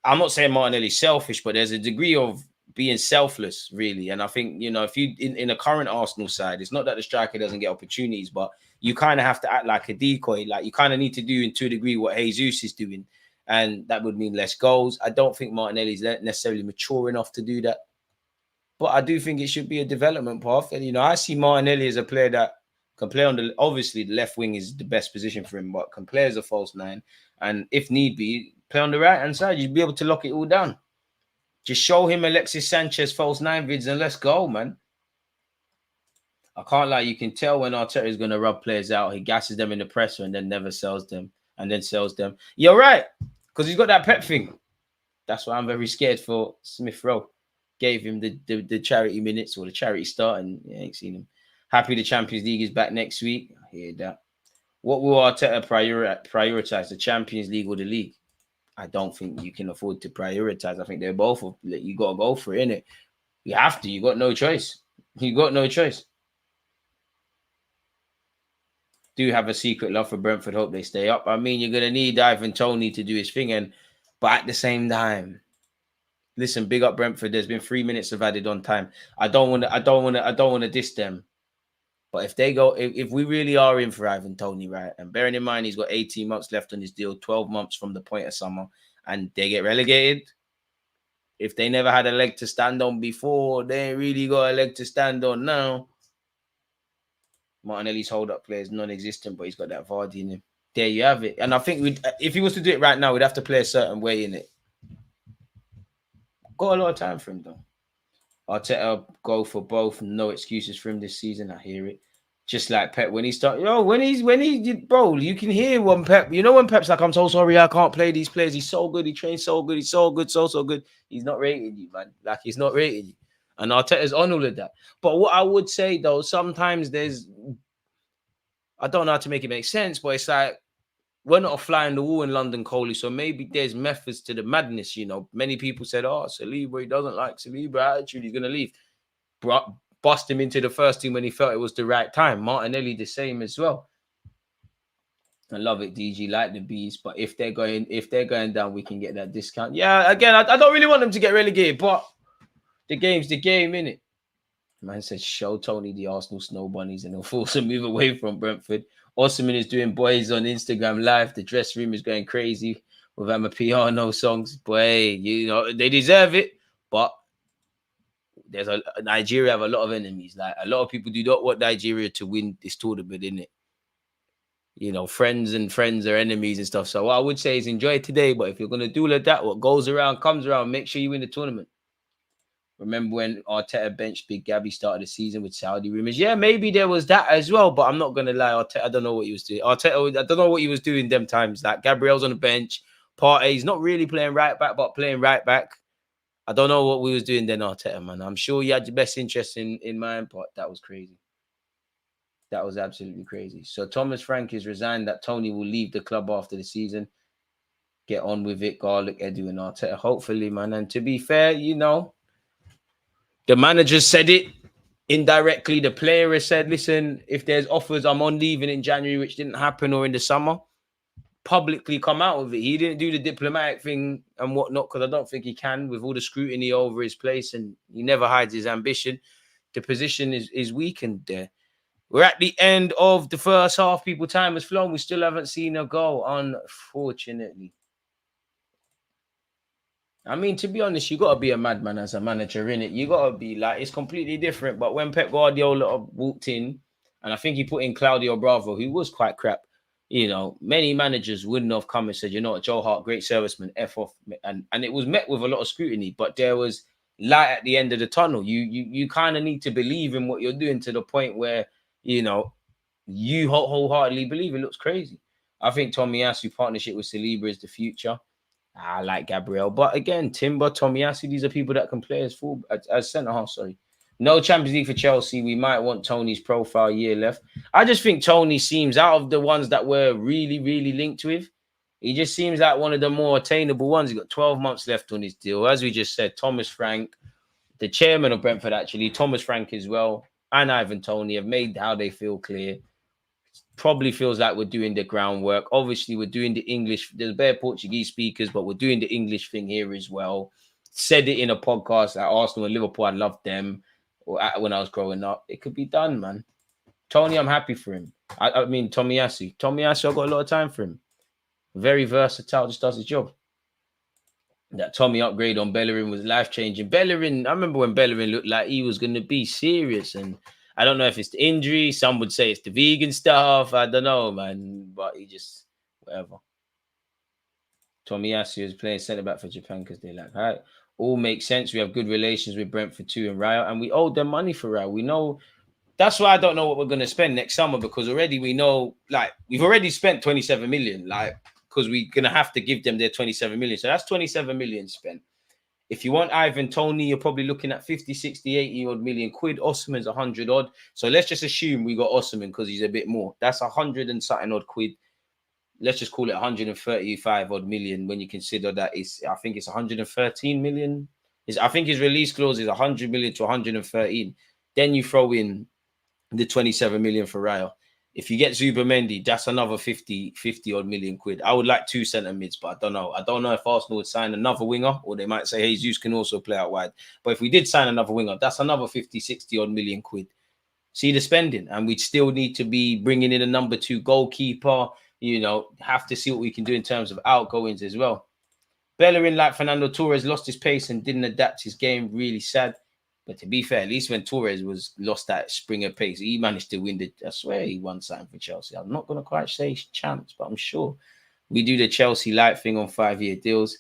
I'm not saying Martinelli's selfish, but there's a degree of being selfless, really. And I think, you know, if you in a current Arsenal side, it's not that the striker doesn't get opportunities, but you kind of have to act like a decoy. Like you kind of need to do to a degree what Jesus is doing. And that would mean less goals. I don't think Martinelli's necessarily mature enough to do that. But I do think it should be a development path. And, you know, I see Martinelli as a player that can play on the... Obviously, the left wing is the best position for him, but can play as a false nine. And if need be, play on the right-hand side. You'd be able to lock it all down. Just show him Alexis Sanchez false nine vids and let's go, man. I can't lie. You can tell when Arteta is going to rub players out. He gasses them in the presser and then never sells them. And then sells them. You're right. Because he's got that pep thing. That's why I'm very scared for Smith Rowe. Gave him the charity minutes or the charity start and I ain't seen him. Happy the Champions League is back next week. I hear that. What will Arteta prioritize, the Champions League or the league? I don't think you can afford to prioritize. I think they're both. You got to go for it, innit? You have to. You got no choice. You got no choice. Do have a secret love for Brentford. Hope they stay up. I mean, you're going to need Ivan Toney to do his thing. But at the same time, listen, big up Brentford. There's been 3 minutes of added on time. I don't want to diss them. But if they go, if we really are in for Ivan Toney, right, and bearing in mind he's got 18 months left on his deal, 12 months from the point of summer, and they get relegated, if they never had a leg to stand on before, they ain't really got a leg to stand on now. Martinelli's hold-up play is non-existent, but he's got that Vardy in him. There you have it. And I think if he was to do it right now, we'd have to play a certain way in it. Got a lot of time for him, though. Arteta go for both. No excuses for him this season. I hear it. Just like Pep when he started, bro, you can hear when Pep, when Pep's like, I'm so sorry, I can't play these players. He's so good, he trains so good, he's so good, so good. He's not rating you, man. Like, he's not rating you. And Arteta's on all of that. But what I would say though, sometimes I don't know how to make it make sense, but it's like, we're not a fly in the wall in London, Coley. So maybe there's methods to the madness. Many people said, oh, Saliba, he doesn't like Saliba attitude, he's going to leave. Bust him into the first team when he felt it was the right time. Martinelli the same as well. I love it, DG, like the bees. But if they're going down, we can get that discount. Yeah, again, I don't really want them to get relegated, but the game's the game, innit? Man said, show Tony the Arsenal snow bunnies and he'll force a move away from Brentford. Osimhen is doing boys on Instagram live. The dressing room is going crazy with Amapiano songs. Boy, they deserve it, but Nigeria have a lot of enemies. Like, a lot of people do not want Nigeria to win this tournament, innit? Friends are enemies and stuff. So what I would say is enjoy today, but if you're going to do like that, what goes around comes around. Make sure you win the tournament. Remember when Arteta benched Big Gabby started the season with Saudi rumors? Yeah, maybe there was that as well, but I'm not going to lie. Arteta, I don't know what he was doing. I don't know what he was doing them times. Like, Gabriel's on the bench. Partey's not really playing right back, but playing right back. I don't know what we was doing then, Arteta, man. I'm sure you had your best interest in mind, but that was crazy. That was absolutely crazy. So Thomas Frank is resigned that Tony will leave the club after the season. Get on with it, Garlic, Edu, and Arteta. Hopefully, man. And to be fair, the manager said it indirectly. The player has said, listen, if there's offers, I'm on leaving in January, which didn't happen, or in the summer. Publicly come out of it. He didn't do the diplomatic thing and whatnot, because I don't think he can with all the scrutiny over his place, and he never hides his ambition. The position is weakened there. We're at the end of the first half. People, time has flown. We still haven't seen a goal, unfortunately. I mean, to be honest, you got to be a madman as a manager, innit? You got to be like, it's completely different. But when Pep Guardiola walked in, and I think he put in Claudio Bravo, who was quite crap, many managers wouldn't have come and said, Joe Hart, great serviceman, F off. And it was met with a lot of scrutiny, but there was light at the end of the tunnel. You kind of need to believe in what you're doing to the point where, you wholeheartedly believe. It looks crazy. I think Tomiyasu partnership with Saliba is the future. I like Gabriel. But again, Timber, Tomiyasu, these are people that can play as centre-half, sorry. No Champions League for Chelsea. We might want Tony's profile year left. I just think Tony seems, out of the ones that we're really, really linked with, he just seems like one of the more attainable ones. He's got 12 months left on his deal. As we just said, Thomas Frank, the chairman of Brentford, actually, Thomas Frank as well, and Ivan Toney have made how they feel clear. Probably feels like we're doing the groundwork. Obviously, we're doing the English. There's bare Portuguese speakers, but we're doing the English thing here as well. Said it in a podcast at Arsenal and Liverpool. I loved them when I was growing up. It could be done, man. Tony, I'm happy for him. I mean, Tomiyasu. Tomiyasu, I've got a lot of time for him. Very versatile, just does his job. That Tommy upgrade on Bellerin was life-changing. Bellerin, I remember when Bellerin looked like he was going to be serious, and I don't know if it's the injury. Some would say it's the vegan stuff. I don't know, man. But he just, whatever. Tomiyasu is playing centre-back for Japan because they're like, all right, all makes sense. We have good relations with Brentford too and Rayo, and we owe them money for Rayo. We know. That's why I don't know what we're going to spend next summer, because already we know, like, we've already spent 27 million, like, because we're going to have to give them their 27 million. So that's 27 million spent. If you want Ivan Toney, you're probably looking at 50, 60, 80 odd million quid. Osimhen's 100 odd. So let's just assume we got Osimhen because he's a bit more. That's 100 and something odd quid. Let's just call it 135 odd million when you consider that I think it's 113 million. I think his release clause is 100 million to 113. Then you throw in the 27 million for Rayo. If you get Zubimendi, that's another 50 odd million quid. I would like 2 centre mids, but I don't know. I don't know if Arsenal would sign another winger, or they might say, hey, Jesus can also play out wide. But if we did sign another winger, that's another 50, 60 odd million quid. See the spending. And we'd still need to be bringing in a number 2 goalkeeper, have to see what we can do in terms of outgoings as well. Bellerin, like Fernando Torres, lost his pace and didn't adapt his game. Really sad. But to be fair, at least when Torres lost that spring of pace, he managed to win I swear he won something for Chelsea. I'm not going to quite say champs, but I'm sure. We do the Chelsea light thing on 5-year deals.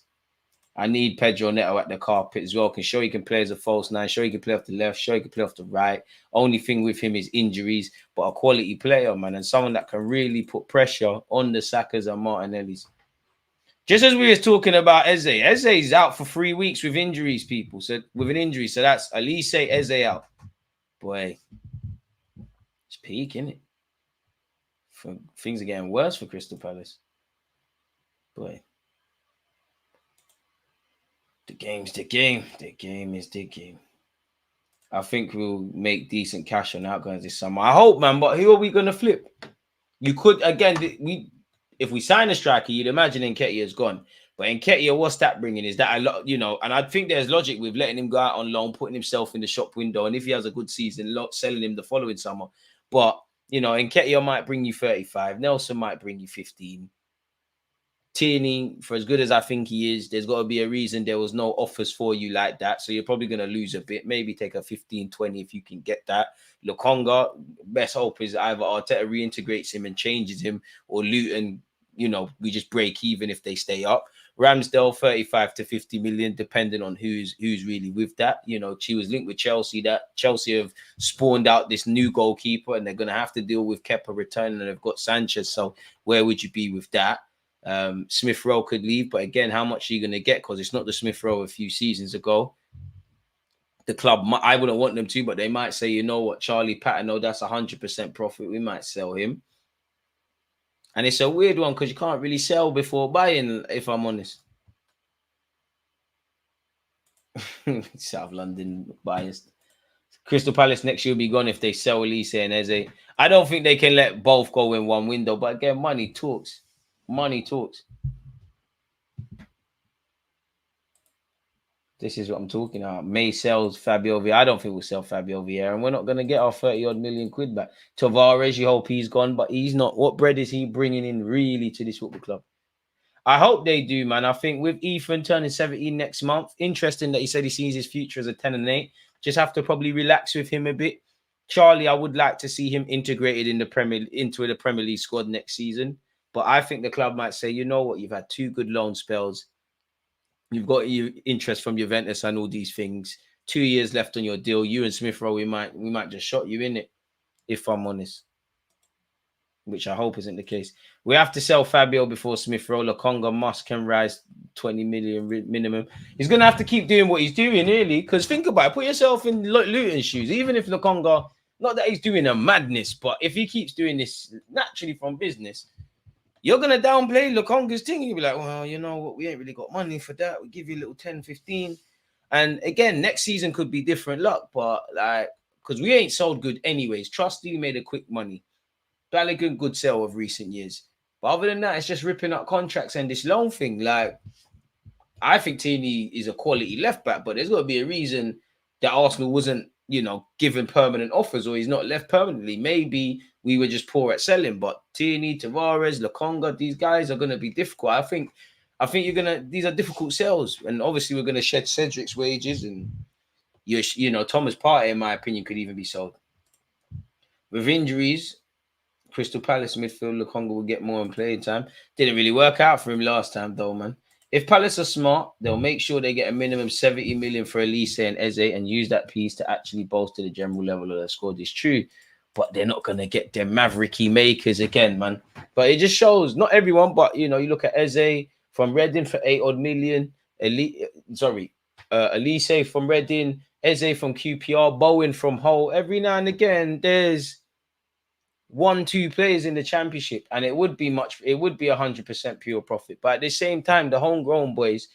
I need Pedro Neto at the carpet as well. Can show he can play as a false nine, show he can play off the left, show he can play off the right. Only thing with him is injuries, but a quality player, man, and someone that can really put pressure on the Sakas and Martinellis. Just as we were talking about Eze is out for 3 weeks with injuries, people. So with an injury, so that's Elise, Eze out. Boy, it's peak, isn't it? Things are getting worse for Crystal Palace. Boy. The game's the game. The game is the game. I think we'll make decent cash on outgoings this summer. I hope, man. But who are we going to flip? You could, again, if we sign a striker, you'd imagine Nketiah's gone. But Nketiah, what's that bringing? Is that a lot, you know? And I think there's logic with letting him go out on loan, putting himself in the shop window. And if he has a good season, selling him the following summer. But, you know, Nketiah might bring you 35. Nelson might bring you 15. Tierney, for as good as I think he is, there's got to be a reason there was no offers for you like that. So you're probably going to lose a bit. Maybe take a 15, 20 if you can get that. Lokonga, best hope is either Arteta reintegrates him and changes him, or Luton, you know, we just break even if they stay up. Ramsdale, 35 to 50 million, depending on who's really with that. You know, she was linked with Chelsea. That Chelsea have spawned out this new goalkeeper, and they're going to have to deal with Kepa returning, and they've got Sanchez. So where would you be with that? Smith Rowe could leave, but again, how much are you going to get? Because it's not the Smith Rowe a few seasons ago. The club, I wouldn't want them to, but they might say, you know what, Charlie Patton, no, that's 100% profit. We might sell him. And it's a weird one because you can't really sell before buying, if I'm honest. South London biased. Crystal Palace next year will be gone if they sell Elise and Eze. I don't think they can let both go in one window, but again, money talks. Money talks. This is what I'm talking about. May sells Fabio Vieira. I don't think we'll sell Fabio Vieira, and we're not going to get our 30-odd million quid back. Tavares, you hope he's gone, but he's not. What bread is he bringing in really to this football club? I hope they do, man. I think with Ethan turning 17 next month, interesting that he said he sees his future as a 10 and 8. Just have to probably relax with him a bit. Charlie, I would like to see him integrated into the Premier League squad next season. But I think the club might say, you know what, you've had 2 good loan spells. You've got your interest from Juventus and all these things. 2 years left on your deal. You and Smith Rowe, we might just shot you in it, if I'm honest. Which I hope isn't the case. We have to sell Fabio before Smith Rowe. Lokonga can rise 20 million minimum. He's going to have to keep doing what he's doing, really. Because think about it. Put yourself in Luton's shoes. Even if Lokonga, not that he's doing a madness, but if he keeps doing this naturally from business, you're going to downplay Lokonga's thing. You'll be like, well, you know what? We ain't really got money for that. We'll give you a little 10, 15. And again, next season could be different luck. But like, because we ain't sold good anyways. Trusty made a quick money. Balogun, good sale of recent years. But other than that, it's just ripping up contracts and this loan thing. Like, I think Tierney is a quality left back, but there's got to be a reason that Arsenal wasn't, you know, given permanent offers, or he's not left permanently. Maybe we were just poor at selling. But Tierney, Tavares, Lokonga, these guys are going to be difficult. I think these are difficult sales, and obviously we're going to shed Cedric's wages, and you know, Thomas Partey, in my opinion, could even be sold. With injuries, Crystal Palace midfield Lokonga will get more in playing time. Didn't really work out for him last time, though, man. If Palace are smart, they'll make sure they get a minimum 70 million for Elise and Eze and use that piece to actually bolster the general level of their squad. It's true, but they're not going to get them mavericky makers again, man. But it just shows, not everyone, but, you know, you look at Eze from Reading for 8-odd million. Elise from Reading, Eze from QPR, Bowen from Hull. Every now and again, there's 1-2 players in the championship, and it would be 100% pure profit. But at the same time, the homegrown boys,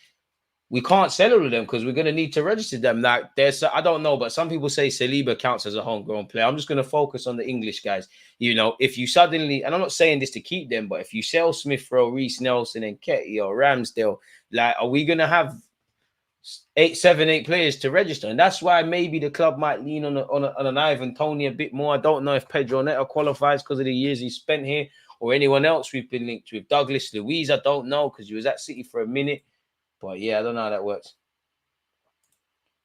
we can't sell all of them because we're going to need to register them. Like, I don't know, but some people say Saliba counts as a homegrown player. I'm just going to focus on the English guys. You know, if you suddenly, and I'm not saying this to keep them, but if you sell Smith Rowe, Reece Nelson, and Nketiah or Ramsdale, like, are we going to have 8 players to register? And that's why maybe the club might lean on an Ivan Toney a bit more. I don't know if Pedro Neto qualifies because of the years he spent here, or anyone else we've been linked with. Douglas Luiz, I don't know, because he was at City for a minute. But yeah, I don't know how that works.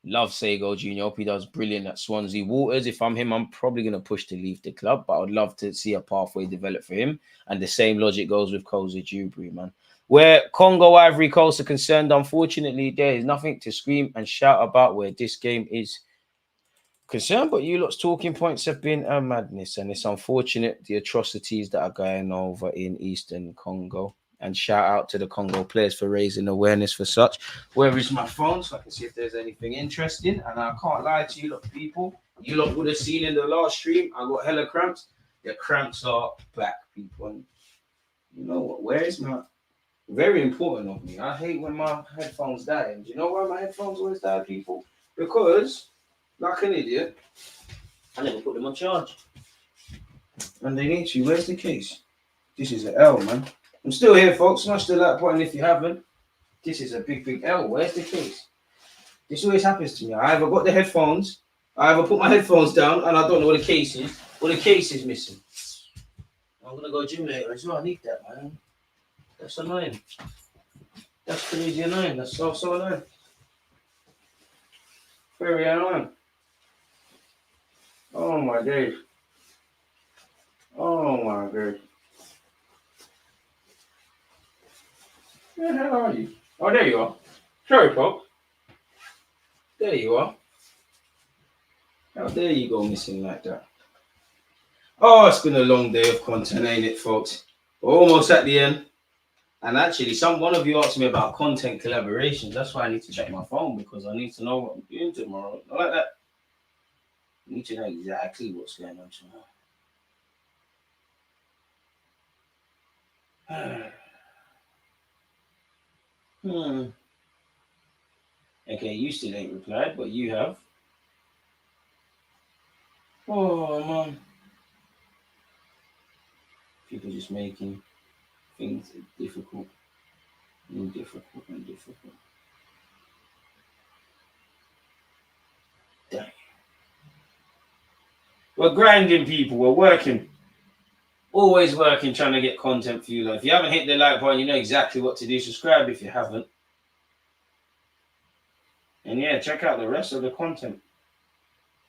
Love Sego Jr. Hope he does brilliant at Swansea. Waters, if I'm him, I'm probably going to push to leave the club, but I would love to see a pathway develop for him. And the same logic goes with Koza Dewberry, man. Where Congo, Ivory Coast are concerned, unfortunately, there is nothing to scream and shout about where this game is concerned. But you lot's talking points have been a madness, and it's unfortunate the atrocities that are going over in Eastern Congo. And shout out to the Congo players for raising awareness for such. Where is my phone so I can see if there's anything interesting? And I can't lie to you lot, people. You lot would have seen in the last stream, I got hella cramps. The cramps are back, people. And you know what? Where is my... Very important of me. I hate when my headphones die. And do you know why my headphones always die, people? Because, like an idiot, I never put them on charge. And they need to. Where's the case? This is an L, man. I'm still here, folks. Smash the like button if you haven't. This is a big, big L. Where's the case? This always happens to me. I either got the headphones, I either put my headphones down, and I don't know where the case is, or the case is missing. I'm going to go gym later as well. I need that, man. That's annoying. That's crazy annoying. That's so annoying. Very annoying. Oh my days. Oh my days. Where the hell are you? Oh, there you are. Sorry, folks. There you are. How dare you go missing like that? Oh, it's been a long day of content, ain't it, folks? We're almost at the end. And actually, one of you asked me about content collaborations. That's why I need to check my phone, because I need to know what I'm doing tomorrow. Not like that. I need to know exactly what's going on tomorrow. Okay, you still ain't replied, but you have. Oh, man. People just making things difficult and difficult and difficult. Damn. We're grinding, people. We're working. Always working, trying to get content for you. If you haven't hit the like button, you know exactly what to do. Subscribe if you haven't. And yeah, check out the rest of the content.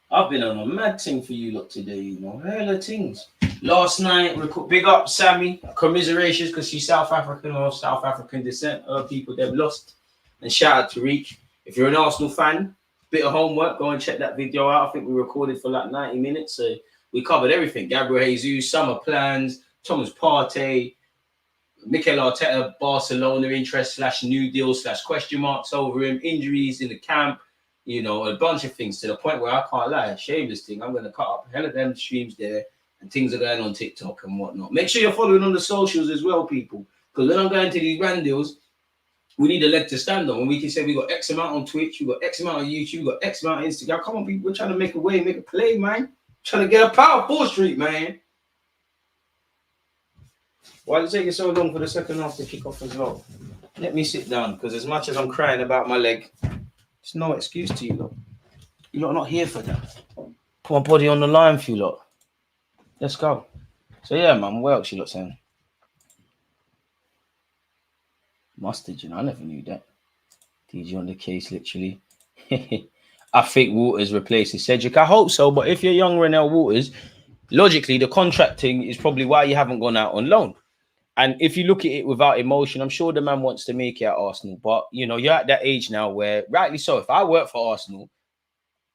I've been on a mad thing for you lot today, you know. Hella things. Last night, big up Sammy. Commiserations because she's South African or of South African descent. Her people, they've lost. And shout out to Reek. If you're an Arsenal fan, bit of homework, go and check that video out. I think we recorded for like 90 minutes. So we covered everything. Gabriel Jesus, summer plans, Thomas Partey, Mikel Arteta, Barcelona interest / new deal / question marks over him, injuries in the camp, you know, a bunch of things to the point where I can't lie. Shameless thing. I'm going to cut up a hell of them streams there, and things are going on TikTok and whatnot. Make sure you're following on the socials as well, people, because when I'm going to these brand deals, we need a leg to stand on. When we can say we got X amount on Twitch, we got X amount on YouTube, we got X amount on Instagram. Come on, people, we're trying to make a way, make a play, man. Trying to get a power 4 street, man. Why is it taking so long for the second half to kick off as well? Let me sit down, because as much as I'm crying about my leg, there's no excuse to you lot. You lot are not here for that. Put my body on the line for you lot. Let's go. So yeah, man, what else you lot saying? Mustard, you know, I never knew that. DG on the case, literally. I think Waters replaces Cedric. I hope so, but if you're young Renell Waters, logically, the contracting is probably why you haven't gone out on loan. And if you look at it without emotion, I'm sure the man wants to make it at Arsenal. But, you know, you're at that age now where, rightly so, if I work for Arsenal,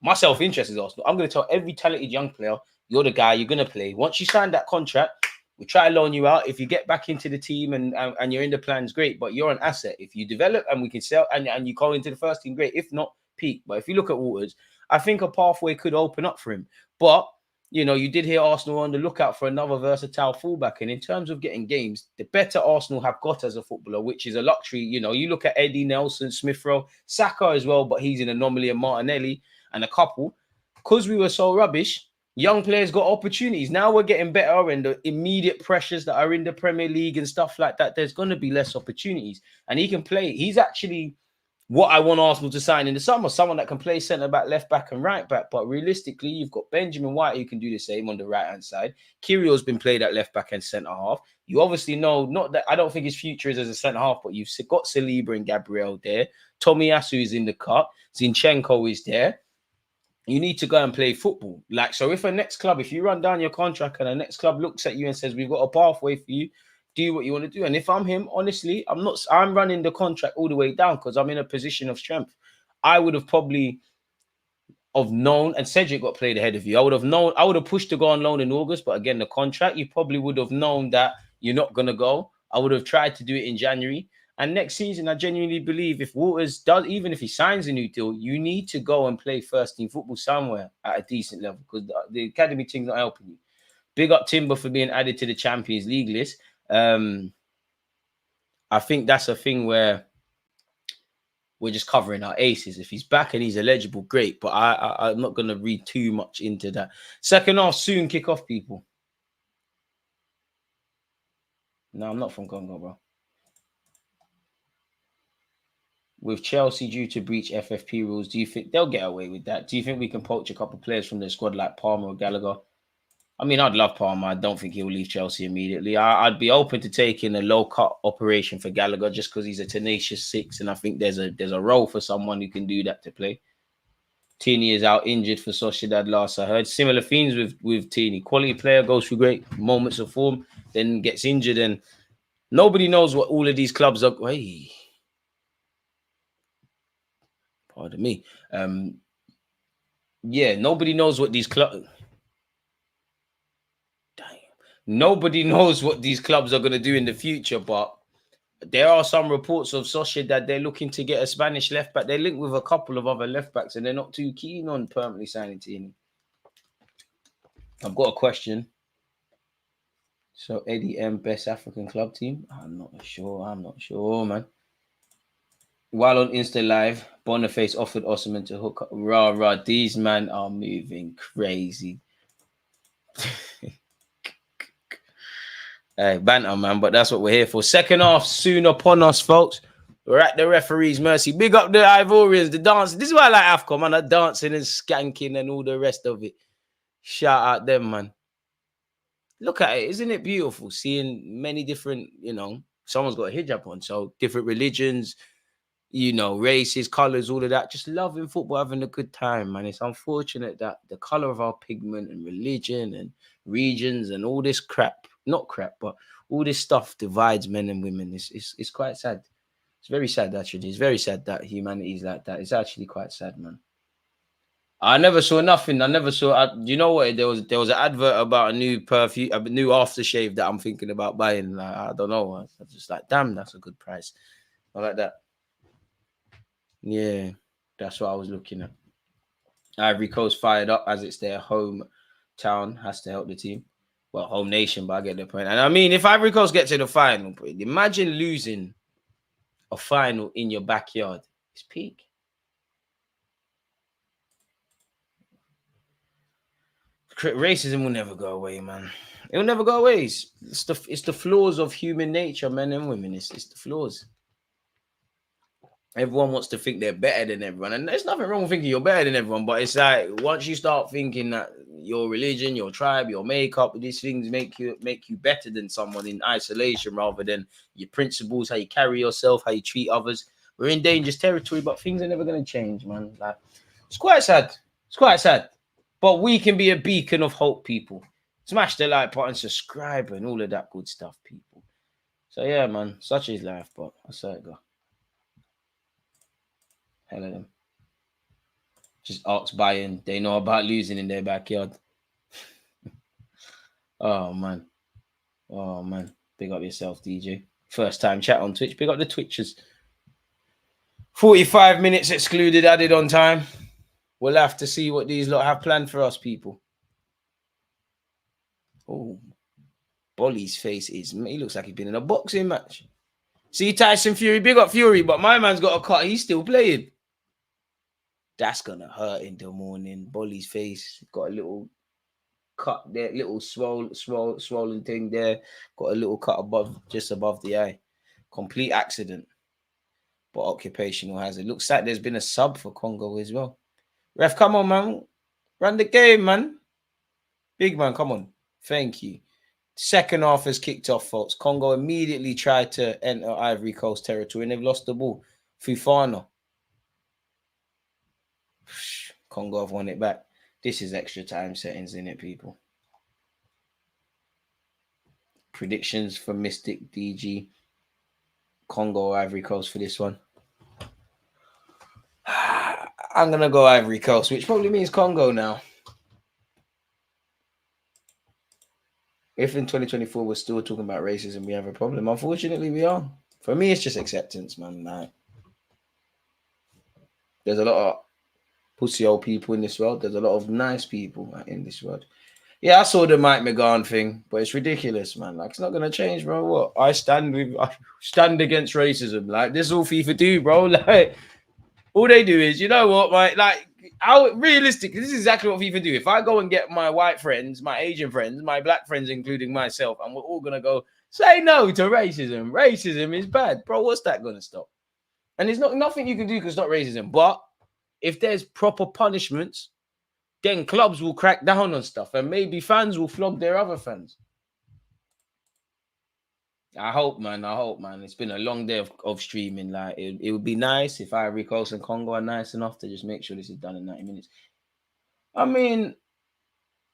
my self-interest is Arsenal. I'm going to tell every talented young player, you're the guy, you're going to play. Once you sign that contract, we try to loan you out. If you get back into the team and you're in the plans, great. But you're an asset. If you develop and we can sell and you go into the first team, great. If not, peak. But if you look at Waters, I think a pathway could open up for him. But you know, you did hear Arsenal on the lookout for another versatile fullback. And in terms of getting games, the better Arsenal have got as a footballer, which is a luxury. You know, you look at Eddie, Nelson, Smith Rowe, Saka as well, but he's an anomaly, and Martinelli and a couple. Because we were so rubbish, young players got opportunities. Now we're getting better, and the immediate pressures that are in the Premier League and stuff like that, there's going to be less opportunities. And he can play. He's actually what I want Arsenal to sign in the summer, someone that can play centre-back, left-back and right-back. But realistically, you've got Benjamin White who can do the same on the right-hand side. Kyrgios's been played at left-back and centre-half. You obviously know, not that I don't think his future is as a centre-half, but you've got Saliba and Gabriel there. Tomiyasu is in the cut. Zinchenko is there. You need to go and play football. Like, so if a next club, if you run down your contract and the next club looks at you and says, we've got a pathway for you, do what you want to do. And if I'm him, honestly, I'm running the contract all the way down because I'm in a position of strength. I would have probably known, and Cedric got played ahead of you. I would have pushed to go on loan in August, but again, the contract, you probably would have known that you're not gonna go. I would have tried to do it in January. And next season, I genuinely believe if Waters does, even if he signs a new deal, you need to go and play first team football somewhere at a decent level because the academy team's not helping you. Big up Timber for being added to the Champions League list. I think that's a thing where we're just covering our aces. If he's back and he's eligible, great. But I'm not going to read too much into that. Second half soon kick off, people. No, I'm not from Congo, bro. With Chelsea due to breach FFP rules, do you think they'll get away with that? Do you think we can poach a couple of players from the squad like Palmer or Gallagher? I mean, I'd love Palmer. I don't think he'll leave Chelsea immediately. I'd be open to taking a low-cut operation for Gallagher just because he's a tenacious six, and I think there's a role for someone who can do that to play. Tini is out injured for Sociedad last I heard. Similar themes with Tini. Quality player, goes through great moments of form, then gets injured, and nobody knows what all of these clubs are. Hey, pardon me. Yeah, nobody knows what these clubs. Nobody knows what these clubs are going to do in the future, but there are some reports of Sociedad they're looking to get a Spanish left back. They're linked with a couple of other left backs, and they're not too keen on permanently signing Tini. I've got a question. So Eddie M, best African club team? I'm not sure, man. While on Insta Live, Boniface offered Osman to hook up. Rah, these men are moving crazy. Hey, banter, man, but that's what we're here for. Second half soon upon us, folks. We're at the referee's mercy. Big up the Ivorians, the dance. This is why I like AFCON, man. The dancing and skanking and all the rest of it. Shout out them, man. Look at it. Isn't it beautiful seeing many different, someone's got a hijab on. So different religions, races, colors, all of that. Just loving football, having a good time, man. It's unfortunate that the color of our pigment and religion and regions and all this crap, not crap, but all this stuff divides men and women. It's quite sad. It's very sad, actually. It's very sad that humanity is like that. It's actually quite sad, man. I never saw nothing. I never saw. You know what? There was an advert about a new perfume, a new aftershave that I'm thinking about buying. Like, I don't know. I was just like, damn, that's a good price. I like that. Yeah, that's what I was looking at. Ivory Coast fired up as it's their hometown. Has to help the team. Well, home nation, but I get the point. And I mean, if Ivory Coast get to the final, imagine losing a final in your backyard. It's peak. Racism will never go away, man. It will never go away. It's the flaws of human nature, men and women. It's the flaws. Everyone wants to think they're better than everyone, and there's nothing wrong with thinking you're better than everyone. But it's like once you start thinking that your religion, your tribe, your makeup, these things make you better than someone in isolation rather than your principles, how you carry yourself, how you treat others. We're in dangerous territory, but things are never going to change, man. Like it's quite sad. It's quite sad, but we can be a beacon of hope, people. Smash the like button, subscribe, and all of that good stuff, people. So yeah, man, such is life. But I saw it go. Hell of them. Just ask Bayern. They know about losing in their backyard. Oh, man. Big up yourself, DJ. First time chat on Twitch. Big up the Twitchers. 45 minutes excluded, added on time. We'll have to see what these lot have planned for us, people. Oh, Bolly's face is... He looks like he's been in a boxing match. See Tyson Fury. Big up Fury, but my man's got a cut. He's still playing. That's gonna hurt in the morning. Bolly's face got a little cut there, little swollen thing there. Got a little cut just above the eye. Complete accident, but occupational hazard. Looks like there's been a sub for Congo as well. Ref, come on, man. Run the game, man. Big man, come on. Thank you. Second half has kicked off, folks. Congo immediately tried to enter Ivory Coast territory and they've lost the ball. Fufana. Congo have won it back. This is extra time settings, in it, people. Predictions for Mystic, DG, Congo, or Ivory Coast for this one. I'm going to go Ivory Coast, which probably means Congo now. If in 2024 we're still talking about racism, we have a problem. Unfortunately, we are. For me, it's just acceptance, man. Like, there's a lot of pussy old people in this world. There's a lot of nice people in this world. Yeah, I saw the Mike McGahn thing, but it's ridiculous, man. Like, it's not gonna change, bro. What? I stand against racism. Like, this is all FIFA do, bro. Like, all they do is, you know what, mate? Like, how realistic? This is exactly what FIFA do. If I go and get my white friends, my Asian friends, my black friends, including myself, and we're all gonna go say no to racism. Racism is bad, bro. What's that gonna stop? And there's nothing you can do because it's not racism. But if there's proper punishments, then clubs will crack down on stuff, and maybe fans will flog their other fans. I hope, man. It's been a long day of streaming. Like, it would be nice if Ivory Coast and Congo are nice enough to just make sure this is done in 90 minutes. I mean,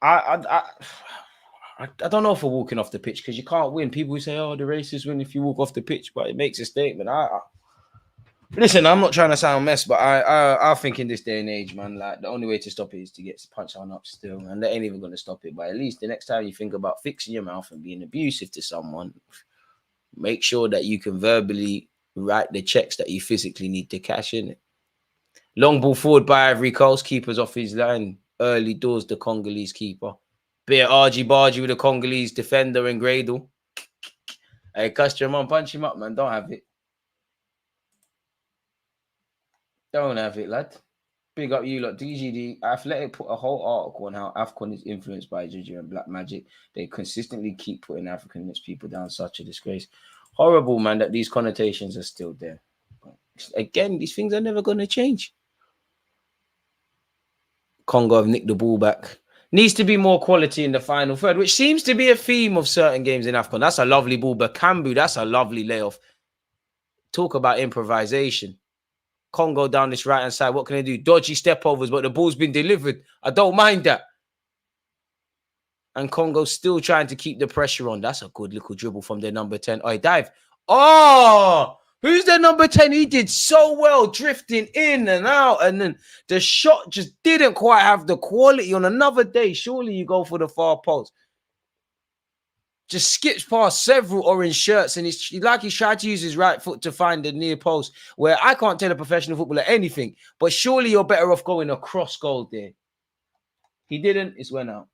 I don't know if we're walking off the pitch because you can't win. People say, "Oh, the racists win if you walk off the pitch," but it makes a statement. Listen, I'm not trying to sound mess, but I think in this day and age, man, like the only way to stop it is to get punched on up still, and they ain't even going to stop it. But at least the next time you think about fixing your mouth and being abusive to someone, make sure that you can verbally write the checks that you physically need to cash in it. Long ball forward by Ivory Coast, keeper's off his line. Early doors, the Congolese keeper. Bit argy-bargy with the Congolese defender and Gradle. Hey, Custom on, punch him up, man. Don't have it. Don't have it, lad. Big up you lot. DGD Athletic put a whole article on how AFCON is influenced by Juju and Black Magic. They consistently keep putting African people down. Such a disgrace. Horrible, man, that these connotations are still there. But again, these things are never going to change. Congo have nicked the ball back. Needs to be more quality in the final third, which seems to be a theme of certain games in AFCON. That's a lovely ball. Bakambu, that's a lovely layoff. Talk about improvisation. Congo down this right-hand side. What can they do? Dodgy step-overs, but the ball's been delivered. I don't mind that. And Congo's still trying to keep the pressure on. That's a good little dribble from their number 10. Oh, dive. Oh, who's their number 10? He did so well, drifting in and out. And then the shot just didn't quite have the quality. On another day, surely you go for the far post. Just skips past several orange shirts, and he's tried to use his right foot to find the near post, where I can't tell a professional footballer anything, but surely you're better off going across goal there. He didn't. It went out.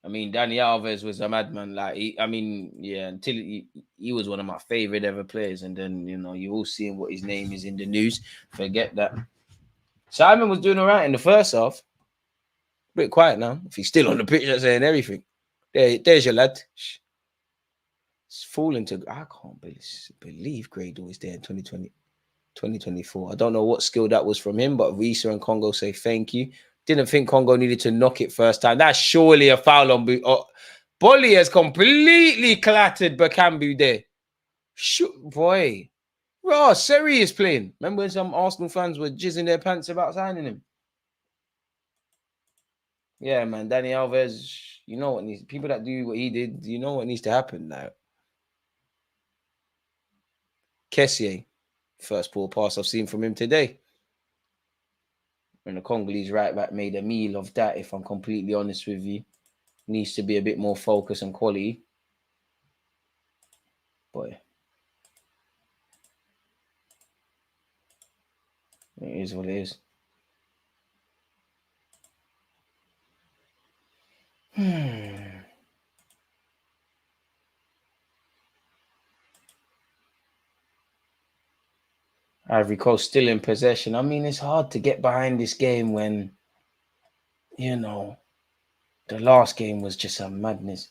I mean, Dani Alves was a madman. Like, until he was one of my favorite ever players, and then, you all seeing what his name is in the news. Forget that. Simon was doing all right in the first half. A bit quiet now. If he's still on the pitch, that's saying everything. There's your lad. It's falling to. I can't believe Gradle is there in 2024. I don't know what skill that was from him, but Risa and Congo say thank you. Didn't think Congo needed to knock it first time. That's surely a foul on Bolly has completely clattered Bakambu there. Boy. Raw, Seri is playing. Remember when some Arsenal fans were jizzing their pants about signing him? Yeah, man. Dani Alves, you know what needs... People that do what he did, you know what needs to happen now. Kessier. First ball pass I've seen from him today. And the Congolese right back made a meal of that, if I'm completely honest with you. Needs to be a bit more focus and quality. Boy. It is what it is. Ivory Coast still in possession. I mean, it's hard to get behind this game when, the last game was just a madness.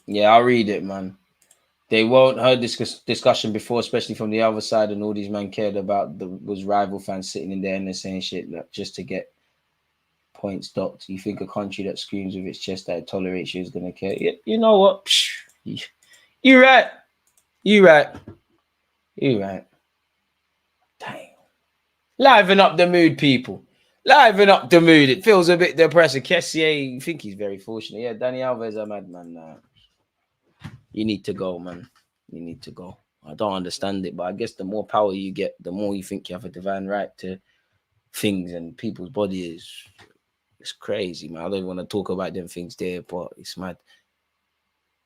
Yeah, I'll read it, man. They won't heard this discussion before, especially from the other side, and all these men cared about was rival fans sitting in there and they're saying shit just to get points docked. You think a country that screams with its chest that it tolerates you is going to care? You know what? You're right. You're right. You're right. Dang. Liven up the mood, people. Liven up the mood. It feels a bit depressing. Kessier, I think he's very fortunate. Yeah, Danny Alves a madman. You need to go, man. You need to go. I don't understand it, but I guess the more power you get, the more you think you have a divine right to things and people's bodies. It's crazy, man. I don't want to talk about them things there, but it's mad.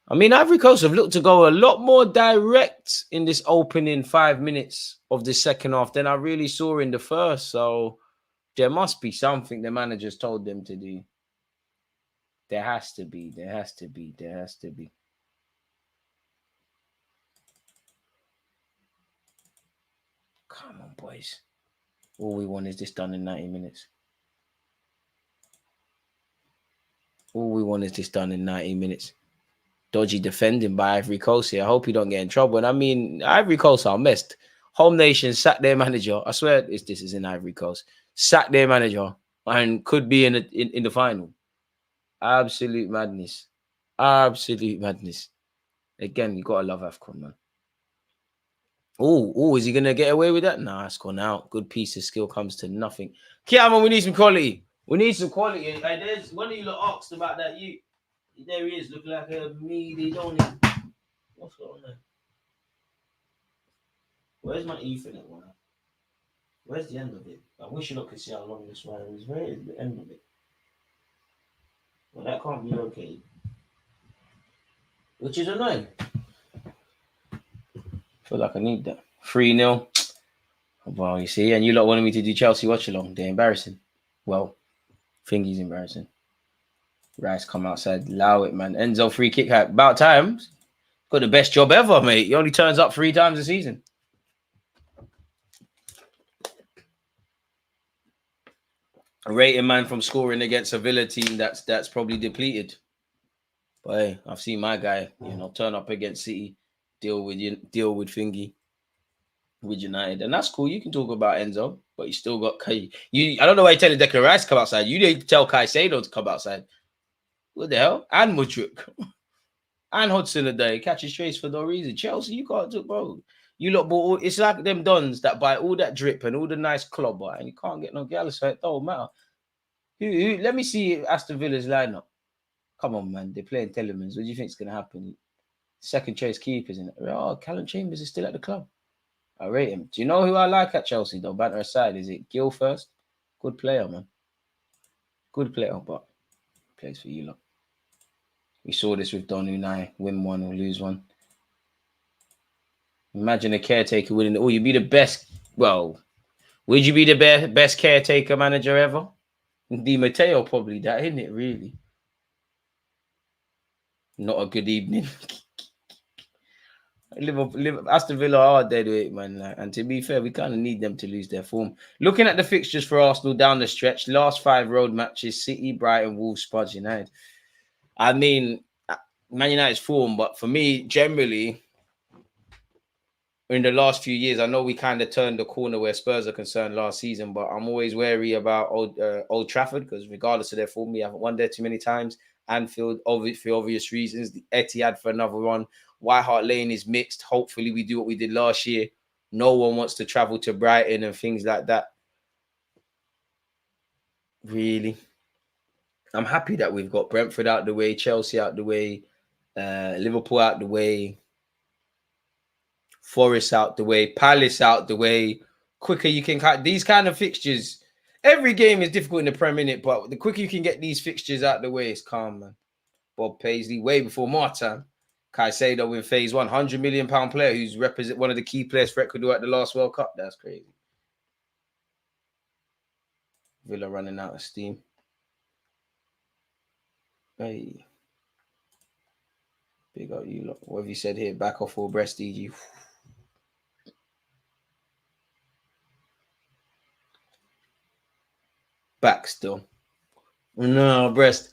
I mean, Ivory Coast have looked to go a lot more direct in this opening 5 minutes of the second half than I really saw in the first. So there must be something the managers told them to do. There has to be. There has to be. There has to be. Come on, boys. All we want is this done in 90 minutes. All we want is this done in 90 minutes. Dodgy defending by Ivory Coast here. I hope you don't get in trouble. And I mean, Ivory Coast are messed. Home Nation sacked their manager. I swear this is in Ivory Coast. Sacked their manager and could be in the final. Absolute madness. Absolute madness. Again, you gotta love AFCON, man. Oh, is he gonna get away with that? Nah, it's gone out. Good piece of skill comes to nothing. Kiaman, we need some quality. We need some quality. Like, there's one of you lot asked about that. There he is, looking like a meaty, don't he? What's going on there? Where's my Ethernet one? Where's the end of it? I wish you lot could see how long this wire is. Where is the end of it? Well, that can't be okay. Which is annoying. I feel like I need that. 3-0. Well, you see, and you lot wanted me to do Chelsea watch along. They're embarrassing. Well, Thingy's embarrassing. Rice come outside, allow it, man. Enzo free kick hat. About time. Got the best job ever, mate. He only turns up 3 times a season. A rating man from scoring against a Villa team that's probably depleted. But hey, I've seen my guy, turn up against City, deal with Thingy with United, and that's cool. You can talk about Enzo, but you still got Kai. I don't know why you're telling Declan Rice to come outside. You need to tell Caicedo to come outside. What the hell? And Mudryk. And Hudson today catches trace for no reason. Chelsea, you can't do, bro. You lot bought it's like them dons that buy all that drip and all the nice club, and you can't get no gals, so it don't matter. Who? Let me see Aston Villa's lineup. Come on, man. They're playing Telemans. What do you think is going to happen? Second choice keepers in it. Oh, Callum Chambers is still at the club. I rate him. Do you know who I like at Chelsea, though? Banter aside, is it Gil first? Good player, man. Good player, but plays for you lot. We saw this with Don Unai. Win one or lose one. Imagine a caretaker winning. Oh, you'd be the best. Well, would you be the best caretaker manager ever? Di Matteo probably that, isn't it, really? Not a good evening. Aston Villa are dead to it, man. And to be fair, we kind of need them to lose their form. Looking at the fixtures for Arsenal down the stretch, last 5 road matches: City, Brighton, Wolves, Spurs, United. I mean, Man United's form, but for me, generally, in the last few years, I know we kind of turned the corner where Spurs are concerned last season, but I'm always wary about Old Trafford because regardless of their form, we haven't won there too many times. Anfield, for obvious reasons. The Etihad for another one. White Hart Lane is mixed. Hopefully, we do what we did last year. No one wants to travel to Brighton and things like that. Really, I'm happy that we've got Brentford out the way, Chelsea out the way, Liverpool out the way, Forest out the way, Palace out the way. Quicker you can cut these kind of fixtures. Every game is difficult in the Premier League, but the quicker you can get these fixtures out the way, it's calm, man. Bob Paisley, way before my time. Caicedo in phase 1, £100 million player who's represent one of the key players for Ecuador at the last World Cup. That's crazy. Villa running out of steam. Hey. Big up you lot. What have you said here? Back off all breast, DG. Back still. No, breast.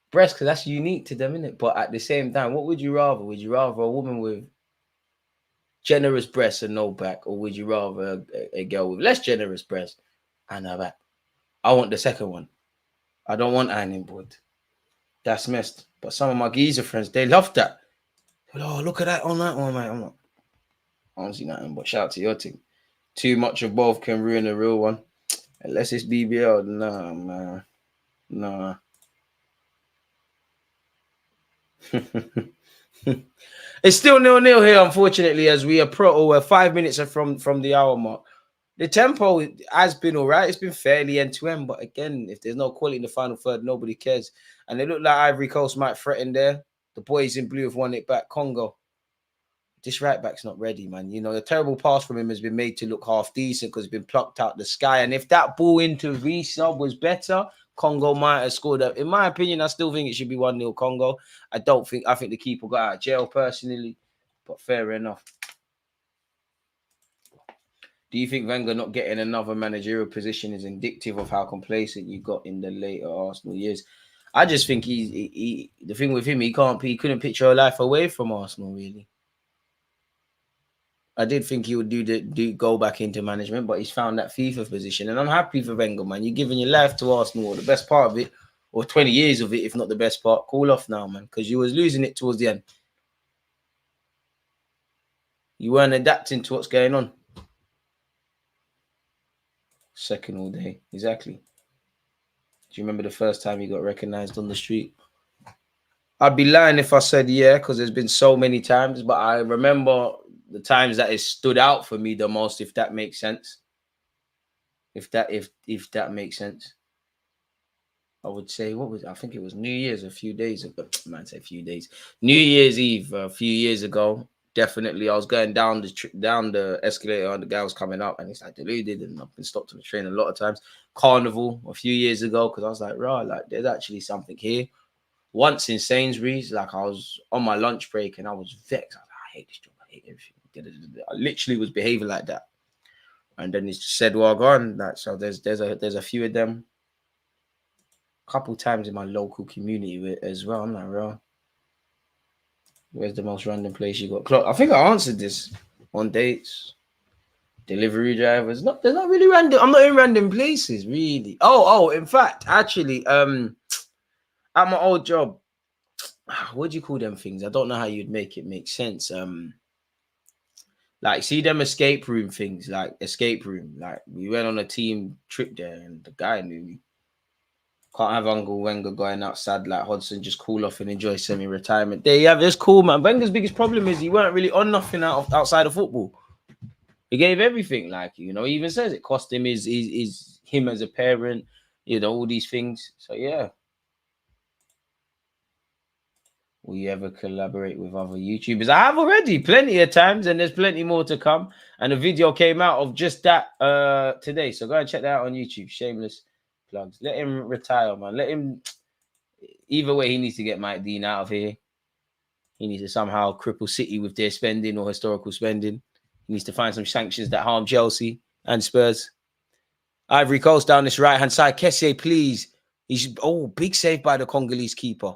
Breast, because that's unique to them, isn't it? But at the same time, what would you rather? Would you rather a woman with generous breasts and no back, or would you rather a girl with less generous breasts and a back? I want the second one. I don't want ironing board. That's messed. But some of my geezer friends, they love that. Oh, look at that on that one, mate. I'm not. I don't see nothing, but shout out to your team. Too much of both can ruin a real one. Unless it's BBL, nah, man. Nah. It's still 0-0 here, unfortunately, as we're 5 minutes from the hour mark. The tempo has been all right. It's been fairly end-to-end, but again, if there's no quality in the final third, nobody cares. And it looked like Ivory Coast might threaten there. The boys in blue have won it back. Congo. This right back's not ready, man. You know, the terrible pass from him has been made to look half decent because it's been plucked out the sky. And if that ball into resub was better, Congo might have scored up. In my opinion, I still think it should be 1-0 Congo. I think the keeper got out of jail personally, but fair enough. Do you think Wenger not getting another managerial position is indicative of how complacent you got in the later Arsenal years? I just think the thing with him, he couldn't picture a life away from Arsenal, really. I did think he would go back into management, but he's found that FIFA position. And I'm happy for Wenger, man. You're giving your life to Arsenal, or the best part of it, or 20 years of it, if not the best part. Cool off now, man, because you was losing it towards the end. You weren't adapting to what's going on. Second all day. Exactly. Do you remember the first time you got recognized on the street? I'd be lying if I said yeah, because there's been so many times, but I remember the times that it stood out for me the most, if that makes sense. If that makes sense. I would say, I think it was New Year's a few days ago. Man, say a few days. New Year's Eve a few years ago. Definitely, I was going down the escalator and the guy was coming up and it's like Deluded, and I've been stopped on the train a lot of times. Carnival a few years ago, because I was like, right, like there's actually something here. Once in Sainsbury's, like I was on my lunch break and I was vexed. I was like, I hate this job. I hate everything. I literally was behaving like that. And then he said, well, gone. Like, so there's a few of them. A couple times in my local community as well. I'm like, bro, where's the most random place you got? I think I answered this on dates. Delivery drivers. There's not really random. I'm not in random places, really. Oh, in fact, actually, at my old job, what do you call them things? I don't know how you'd make it make sense. Like see them escape room things, like escape room. Like we went on a team trip there, and the guy knew me. Can't have Uncle Wenger going outside like Hodgson, just cool off and enjoy semi-retirement. There you have this cool, man. Wenger's biggest problem is he weren't really on nothing outside of football. He gave everything, like, you know, he even says it cost him his him as a parent, you know, all these things. So yeah. Will you ever collaborate with other YouTubers? I have already plenty of times, and there's plenty more to come. And a video came out of just that today. So go and check that out on YouTube. Shameless plugs. Let him retire, man. Let him. Either way, he needs to get Mike Dean out of here. He needs to somehow cripple City with their spending or historical spending. He needs to find some sanctions that harm Chelsea and Spurs. Ivory Coast down this right-hand side. Kessié, please. Big save by the Congolese keeper.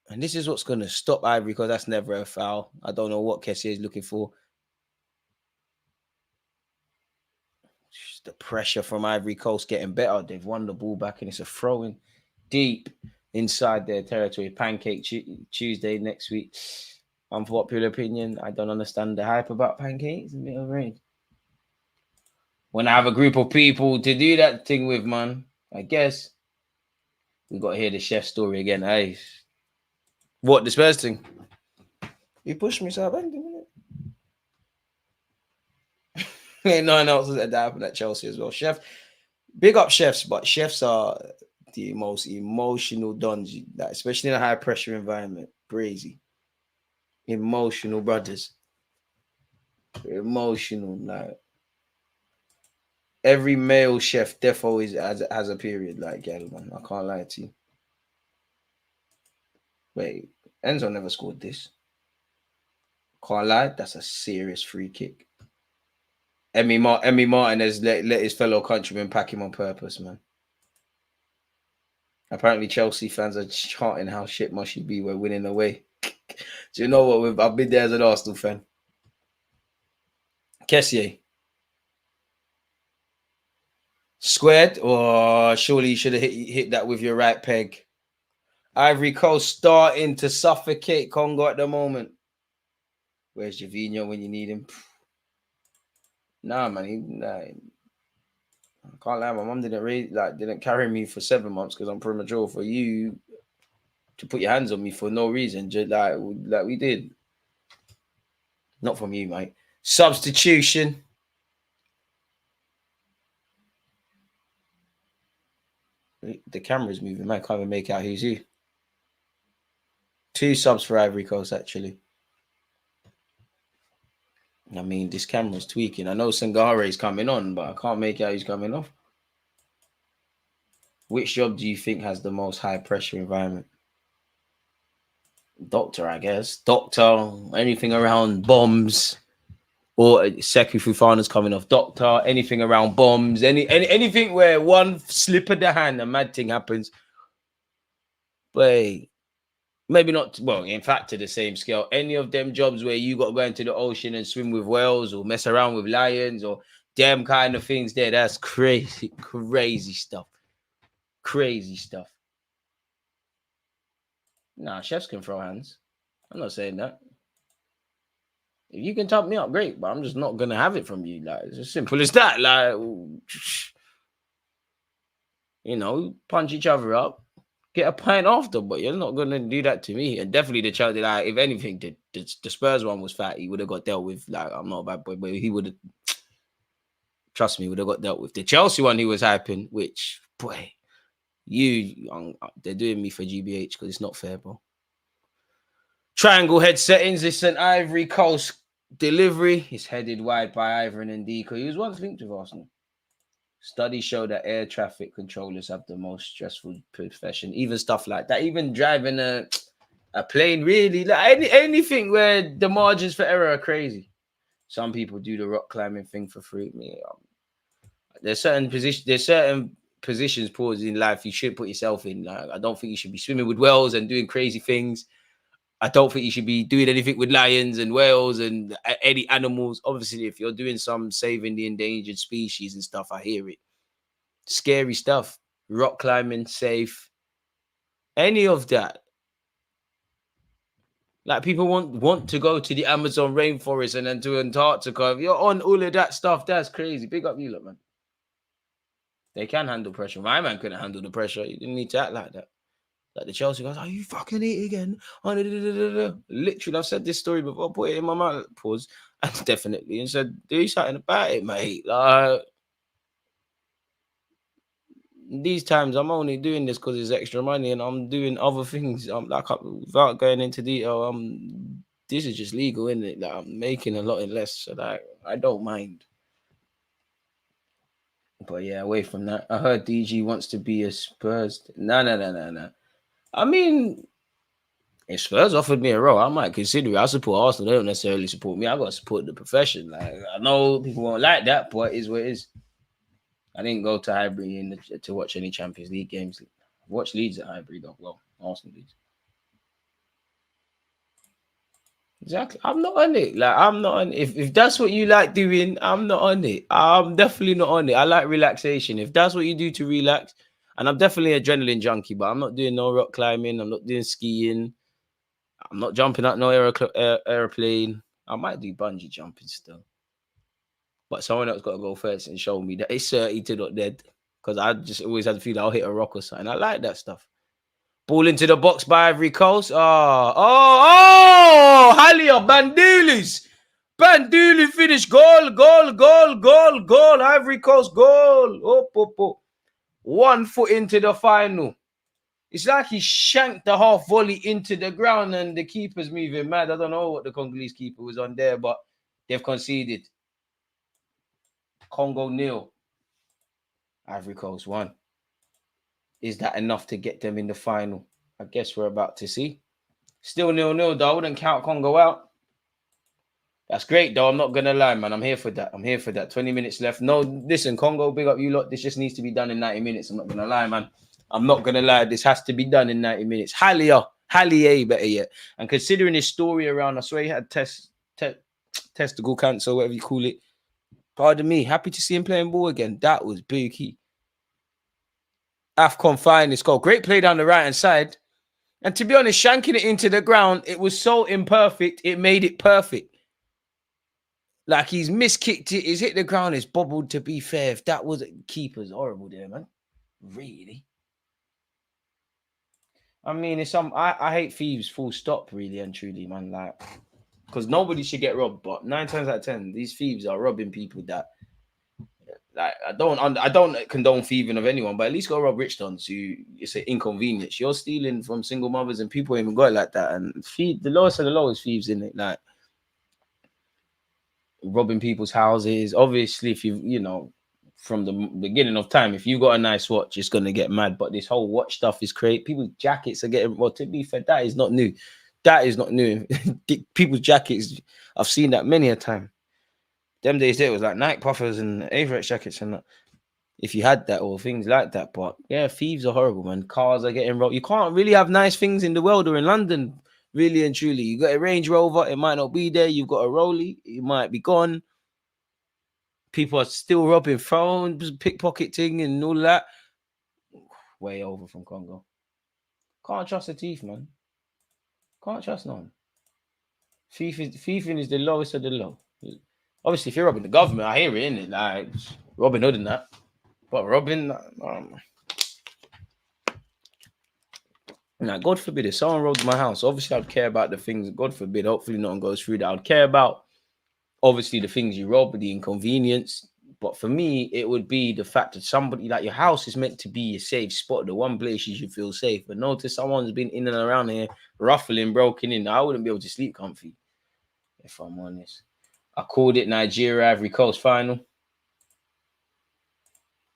And this is what's going to stop Ivory, because that's never a foul. I don't know what Kessié is looking for. Just the pressure from Ivory Coast getting better. They've won the ball back, and it's a throw-in deep inside their territory. Pancake Tuesday next week. Unpopular opinion. I don't understand the hype about pancakes. A bit of rain. When I have a group of people to do that thing with, man, I guess we got to hear the chef's story again. Hey. What, the Spurs thing? You pushed me, so I banged him, innit? Ain't no one else that happened at Chelsea as well. Chef, big up chefs, but chefs are the most emotional dons, especially in a high pressure environment. Crazy. Emotional brothers. Emotional, like every male chef defo has a period, like, yeah, man. I can't lie to you. Wait, Enzo never scored this. Can't lie, that's a serious free kick. Emmy Martinez let his fellow countrymen pack him on purpose, man. Apparently, Chelsea fans are chanting how shit must you be, we're winning away. Do you know what? I've been there as an Arsenal fan. Kessié. Squared? Or surely you should have hit that with your right peg. Ivory Coast starting to suffocate Congo at the moment. Where's Javinho when you need him? Nah, man. I can't lie, my mum didn't carry me for 7 months because I'm premature. For you to put your hands on me for no reason, just like we did. Not from you, mate. Substitution. The camera's moving, man. I can't even make out who's who. 2 subs for Ivory Coast, actually. I mean, this camera's tweaking. I know Sangare's coming on, but I can't make out who's coming off. Which job do you think has the most high pressure environment? Doctor, I guess. Doctor, anything around bombs. Or Sekou Fofana's coming off. Doctor, anything around bombs. Anything where one slip of the hand, a mad thing happens. But maybe not, well, in fact, to the same scale. Any of them jobs where you got to go into the ocean and swim with whales or mess around with lions or them kind of things there, that's crazy, crazy stuff. Crazy stuff. Nah, chefs can throw hands. I'm not saying that. If you can top me up, great, but I'm just not going to have it from you. Like, it's as simple as that. Like, you know, punch each other up. Get a pint after, but you're not going to do that to me. And definitely the Chelsea, like, if anything, the Spurs one was fat. He would have got dealt with. Like, I'm not a bad boy, but he would have, trust me, would have got dealt with. The Chelsea one he was hyping, which, boy, they're doing me for GBH because it's not fair, bro. Triangle head settings. It's an Ivory Coast delivery. It's headed wide by Ivan and Ndiko. He was once linked with Arsenal. Studies show that air traffic controllers have the most stressful profession. Even stuff like that. Even driving a plane, really. Like anything where the margins for error are crazy. Some people do the rock climbing thing for free. There's certain positions pause in life you should put yourself in. Like, I don't think you should be swimming with whales and doing crazy things. I don't think you should be doing anything with lions and whales and any animals. Obviously, if you're doing some saving the endangered species and stuff, I hear it. Scary stuff. Rock climbing, safe. Any of that. Like, people want to go to the Amazon rainforest and then to Antarctica. If you're on all of that stuff, that's crazy. Big up you, look, man. They can handle pressure. My man couldn't handle the pressure. You didn't need to act like that. Like the Chelsea guys, are you fucking eat again? Literally, I've said this story before. Put it in my mouth. Pause. And definitely. And said, do something about it, mate. Like, these times, I'm only doing this because it's extra money and I'm doing other things. I'm like, without going into detail, this is just legal, isn't it? Like, I'm making a lot less. So like, I don't mind. But yeah, away from that, I heard DG wants to be a Spurs. No. I mean, if Spurs offered me a role, I might consider it. I support Arsenal. They don't necessarily support me. I got to support the profession. Like, I know people won't like that, but it is what it is. I didn't go to Highbury to watch any Champions League games. I watched Leeds at Highbury, though. Well, Arsenal Leeds. Exactly. I'm not on it. Like, I'm not on it. If that's what you like doing, I'm not on it. I'm definitely not on it. I like relaxation. If that's what you do to relax, and I'm definitely an adrenaline junkie, but I'm not doing no rock climbing. I'm not doing skiing. I'm not jumping out no airplane. I might do bungee jumping still. But someone else got to go first and show me that it's 30 to not dead. Because I just always had the feeling I'll hit a rock or something. I like that stuff. Ball into the box by Ivory Coast. Halia, Bandulis. Banduli finish. Goal. Ivory Coast goal. Oh. 1 foot into the final. It's like he shanked the half volley into the ground and the keeper's moving mad. I don't know what the Congolese keeper was on there, but they've conceded. Congo 0. Ivory Coast 1. Is that enough to get them in the final? I guess we're about to see. Still 0-0 though. I wouldn't count Congo out. That's great though. I'm not going to lie, man. I'm here for that. 20 minutes left. No, listen, Congo, big up you lot. This just needs to be done in 90 minutes. I'm not going to lie, man. I'm not going to lie. This has to be done in 90 minutes. Halie, better yet. And considering his story around, I swear he had testicle cancer, whatever you call it. Pardon me. Happy to see him playing ball again. That was bookie. AFCON finest goal. Great play down the right-hand side. And to be honest, shanking it into the ground, it was so imperfect, it made it perfect. Like he's miskicked it, he's hit the ground, it's bobbled. To be fair, if that was keeper's horrible there, man. Really. I mean, it's I hate thieves, full stop, really and truly, man. Like, because nobody should get robbed, but 9 times out of 10, these thieves are robbing people that, like, I don't condone thieving of anyone, but at least go rob rich dons who it's an inconvenience. You're stealing from single mothers and people ain't even got it like that. And the lowest of the lowest thieves in it, like robbing people's houses. Obviously, if you know, from the beginning of time, if you got a nice watch, it's gonna get mad. But this whole watch stuff is crazy. People's jackets are getting, well, to be fair, that is not new. That is not new. People's jackets, I've seen that many a time. Them days there was like Nike puffers and Avirex jackets and that. If you had that or things like that. But yeah, thieves are horrible, man. Cars are getting robbed. You can't really have nice things in the world or in London, really and truly. You got a Range Rover, it might not be there. You've got a Rollie, it might be gone. People are still robbing phones, pickpocketing and all that. Way over from Congo. Can't trust a thief, man. Can't trust no one. Thieving is the lowest of the low. Obviously, if you're robbing the government, I hear it, innit? Like Robin Hood and that. But robbing, now, God forbid, if someone robbed my house, obviously I'd care about the things. God forbid, hopefully no one goes through that. I'd care about, obviously, the things you rob, the inconvenience. But for me, it would be the fact that somebody, like your house is meant to be a safe spot, the one place you should feel safe. But notice someone's been in and around here, ruffling, broken in. I wouldn't be able to sleep comfy, if I'm honest. I called it Nigeria Ivory Coast final.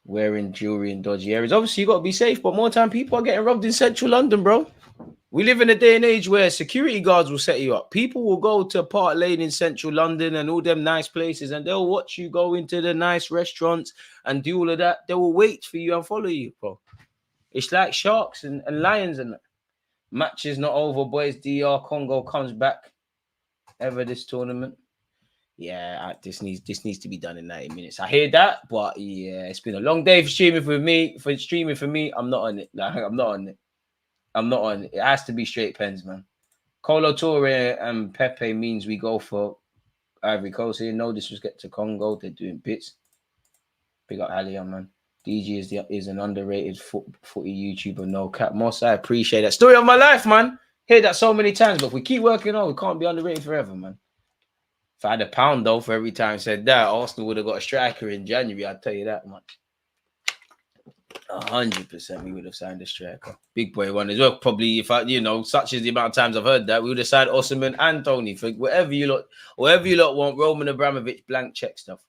Wearing jewelry in dodgy areas. Obviously, you got to be safe, but more time people are getting robbed in central London, bro. We live in a day and age where security guards will set you up. People will go to Park Lane in central London and all them nice places, and they'll watch you go into the nice restaurants and do all of that. They will wait for you and follow you, bro. It's like sharks and lions and that. Match is not over, boys. DR Congo comes back ever this tournament. Yeah, this needs to be done in 90 minutes. I hear that, but yeah, it's been a long day for streaming for me. I'm not on it. Like, I'm not on it. It has to be straight pens, man. Colo Torre and Pepe means we go for Ivory Coast here. No disrespect to Congo. They're doing bits. Big up Halia, man. DG is an underrated footy YouTuber. No cap. Moss, I appreciate that. Story of my life, man. Hear that so many times, but if we keep working on, we can't be underrated forever, man. If I had £1 though for every time I said that, Arsenal would have got a striker in January. I'll tell you that much. 100% we would have signed a striker. Big boy one as well. Probably if I, such as the amount of times I've heard that, we would have signed Osimhen and Tony for whatever you lot want. Roman Abramovich blank check stuff.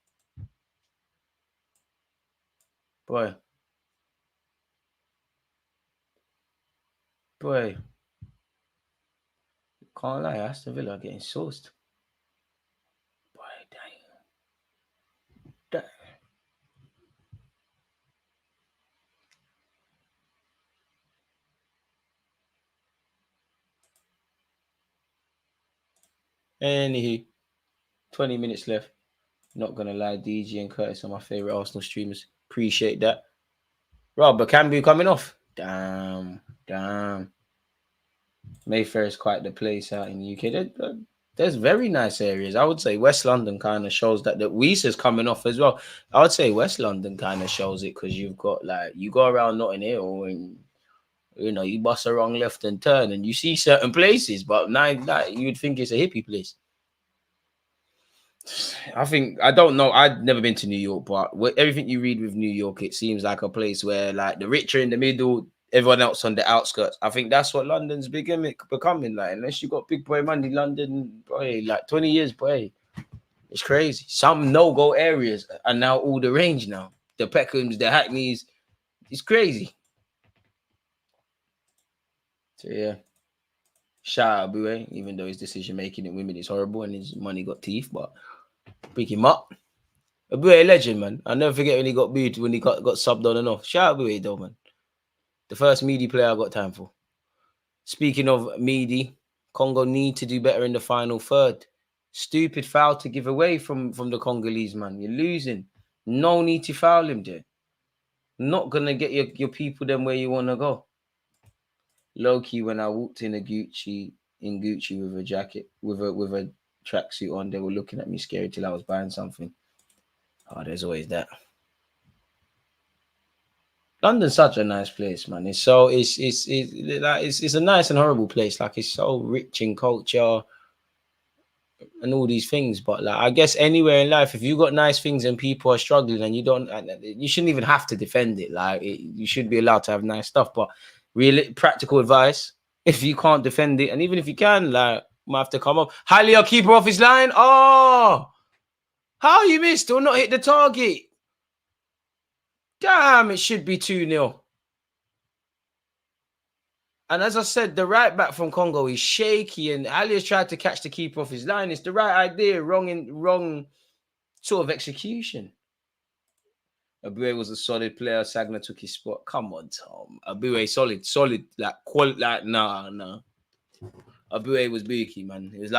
Boy. Can't lie, Aston Villa are getting sourced. Boy, damn. Anywho, 20 minutes left. Not gonna lie, DG and Curtis are my favorite Arsenal streamers. Appreciate that. Rob, but Cambu coming off. Damn. Mayfair is quite the place out in the UK. There's very nice areas. I would say West London kind of shows that. The Weiss is coming off as well. I would say West London kind of shows it because you've got you go around Notting Hill and you bust a wrong left and turn and you see certain places, but now you'd think it's a hippie place. I don't know. I've never been to New York, but everything you read with New York, it seems like a place where the rich are in the middle, everyone else on the outskirts. I think that's what London's becoming. Unless you got big boy money, London, boy, 20 years, boy, it's crazy. Some no-go areas are now all the range now. The Peckhams, the Hackneys, it's crazy. So yeah, shout out Bue, even though his decision making in women is horrible and his money got teeth, but pick him up. Bue a legend, man. I'll never forget when he got booed, when he got subbed on and off. Shout out Bue though, man. The first meaty player I got time for. Speaking of meaty, Congo need to do better in the final third. Stupid foul to give away from the Congolese, man. You're losing. No need to foul him there. Not gonna get your people them where you want to go. Low key, when I walked in Gucci with a jacket, with a tracksuit on. They were looking at me scary till I was buying something. Oh, there's always that. London's such a nice place, man. It's a nice and horrible place. Like it's so rich in culture and all these things. But like I guess anywhere in life, if you got nice things and people are struggling and you shouldn't even have to defend it. Like you should be allowed to have nice stuff. But really, practical advice: if you can't defend it, and even if you can, like might have to come up. Halia keeper off his line. Oh, how you missed or not hit the target? Damn, it should be 2-0. And as I said, the right back from Congo is shaky, and Alia's tried to catch the keeper off his line. It's the right idea, wrong sort of execution. Abue was a solid player. Sagna took his spot. Come on, Tom. Abue solid, like quality. Like nah. Abue was beaky, man. It was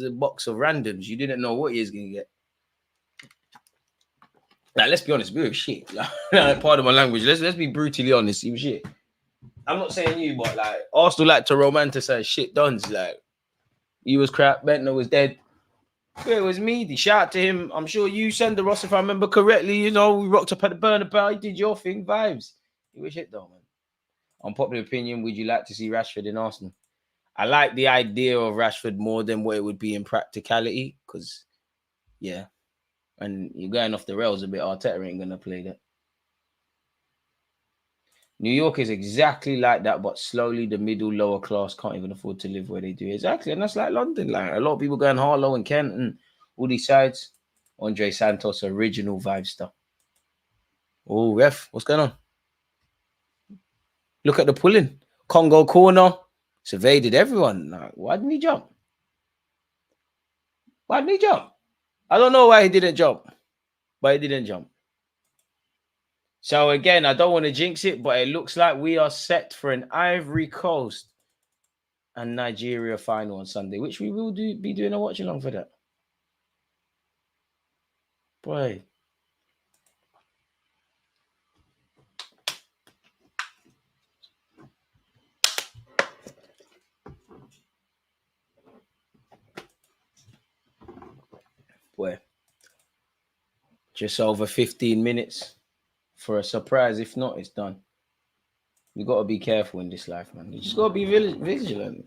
a box of randoms. You didn't know what he was gonna get. Like, let's be honest, Abue was shit. Like, pardon my language. Let's be brutally honest. He was shit. I'm not saying you, but like Arsenal like to romanticize shit dons. Like he was crap, Bentner was dead. It was meaty. Shout out to him. I'm sure you sent the Ross if I remember correctly. You know, we rocked up at the Bernabeu. You did your thing, vibes. He was shit though, man. Unpopular opinion, would you like to see Rashford in Arsenal? I like the idea of Rashford more than what it would be in practicality, because yeah. And you're going off the rails a bit. Arteta ain't gonna play that. New York is exactly like that, but slowly the middle, lower class can't even afford to live where they do. Exactly. And that's like London. Like a lot of people going Harlow and Kent and all these sides. Andre Santos, original vibe stuff. Oh, ref, what's going on? Look at the pulling. Congo corner. It's evaded everyone. Like, why didn't he jump? Why didn't he jump? I don't know why he didn't jump, but he didn't jump. So again, I don't want to jinx it, but it looks like we are set for an Ivory Coast and Nigeria final on Sunday, which we will be doing a watch along for that. Boy. Just over 15 minutes for a surprise. If not, it's done. You got to be careful in this life, man. You just got to be vigilant.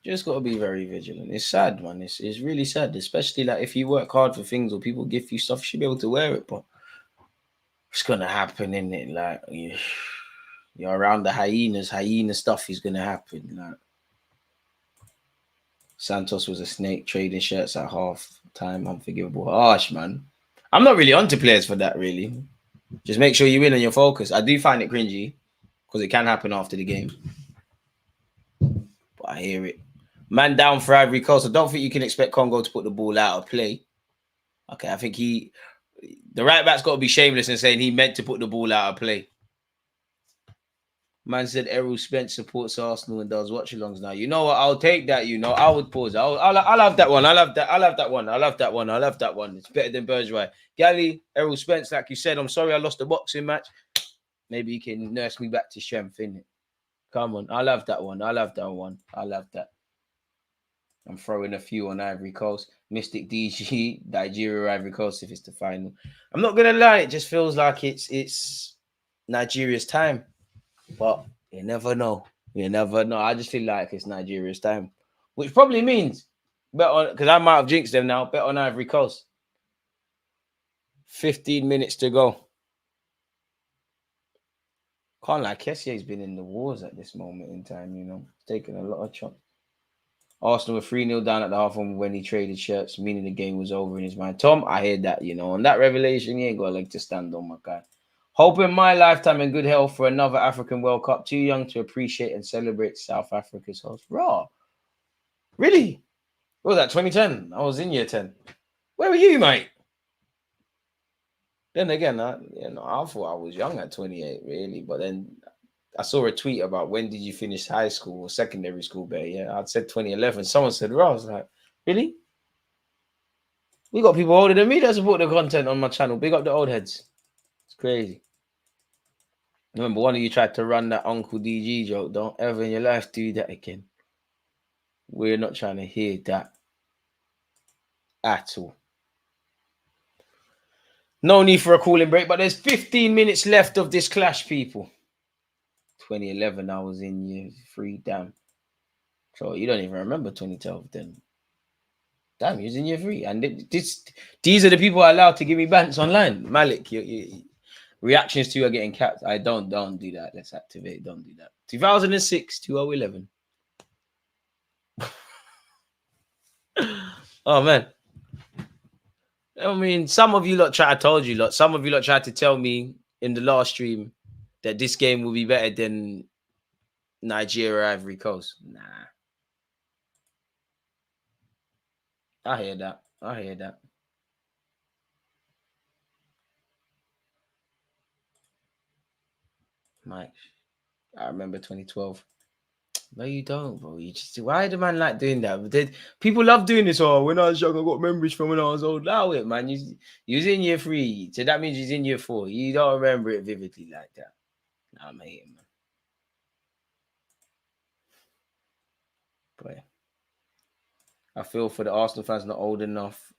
Just got to be very vigilant. It's sad, man. It's really sad, especially like if you work hard for things or people give you stuff, you should be able to wear it, but it's going to happen, isn't it? Like, you're around the hyenas. Hyena stuff is going to happen. Like, Santos was a snake trading shirts at half time. Unforgivable. Harsh, man. I'm not really onto players for that, really. Just make sure you win and you're focused. I do find it cringy because it can happen after the game. But I hear it. Man down for Ivory Coast. I don't think you can expect Congo to put the ball out of play. Okay, I think the right back's got to be shameless in saying he meant to put the ball out of play. Man said Errol Spence supports Arsenal and does watch-alongs now. You know what? I'll take that. You know, I would pause. I'll have that one. I'll have that one. It's better than Bergwijn. Gally, Errol Spence, like you said, I'm sorry I lost the boxing match. Maybe he can nurse me back to strength, innit? Come on. I'll have that one. I'll have that. I'm throwing a few on Ivory Coast. Mystic DG, Nigeria, Ivory Coast if it's the final. I'm not going to lie. It just feels like it's Nigeria's time. But you never know. I just feel like it's Nigeria's time, which probably means bet on, because I might have jinxed them now. Bet on Ivory Coast. 15 minutes to go. Can't lie, Kessier's been in the wars at this moment in time. You know, taking a lot of shots. Arsenal were 3-0 down at the half when he traded shirts, meaning the game was over in his mind. Tom, I heard that. You know, on that revelation, he ain't got a leg to stand on, my guy. Hope in my lifetime in good health for another African World Cup. Too young to appreciate and celebrate South Africa's host. Raw. Really? What was that, 2010? I was in year 10. Where were you, mate? Then again, I thought I was young at 28, really. But then I saw a tweet about when did you finish high school or secondary school, babe? Yeah, I'd said 2011. Someone said, Raw. I was like, really? We got people older than me that support the content on my channel. Big up the old heads. It's crazy. Remember, one of you tried to run that Uncle DG joke. Don't ever in your life do that again. We're not trying to hear that at all. No need for a cooling break, but there's 15 minutes left of this clash, people. 2011, I was in year 3. Damn. So you don't even remember 2012 then. Damn, you was in year 3. And these are the people allowed to give me bants online. Malik, reactions to you are getting capped. I don't do that. Let's activate. Don't do that. 2006, 2011. Oh, man. I mean, some of you lot I told you lot. Some of you lot tried to tell me in the last stream that this game will be better than Nigeria, Ivory Coast. Nah. I hear that. Mike, I remember 2012. No, you don't, bro. You just why the man like doing that? People love doing this. Oh, when I was young, I got memories from when I was old. Allow it, man. You was in year 3, so that means you're in year 4. You don't remember it vividly like that. Nah, I'm hating, man. Boy, I feel for the Arsenal fans not old enough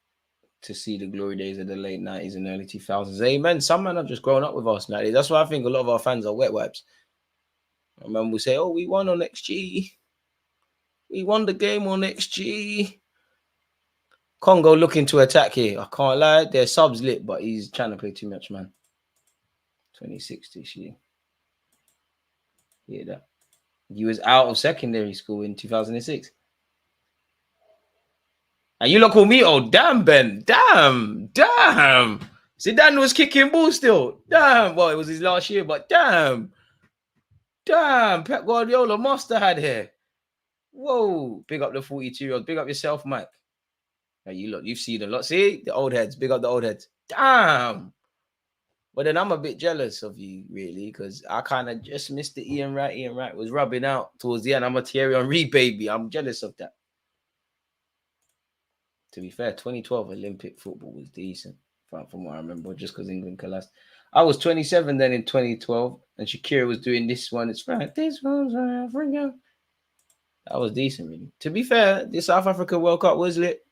to see the glory days of the late 90s and early 2000s. Amen. Some men have just grown up with Arsenal. That's why I think a lot of our fans are wet wipes. I remember we say, "Oh, we won on XG. We won the game on XG." Congo looking to attack here. I can't lie. Their subs lit, but he's trying to play too much, man. 26 this year. Yeah, that. He was out of secondary school in 2006. And you lot call me, oh, damn, Ben. Damn. Zidane was kicking ball still. Damn. Well, it was his last year, but damn. Pep Guardiola master had here. Whoa. Big up the 42-year-olds. Big up yourself, Mike. Now, you've seen a lot. See? The old heads. Big up the old heads. Damn. But then I'm a bit jealous of you, really, because I kind of just missed the Ian Wright. Ian Wright was rubbing out towards the end. I'm a Thierry Henry baby. I'm jealous of that. To be fair, 2012 Olympic football was decent, from what I remember, just because England collapsed. I was 27 then in 2012, and Shakira was doing this one. It's right. This one's Africa. That was decent, really. To be fair, the South Africa World Cup was lit.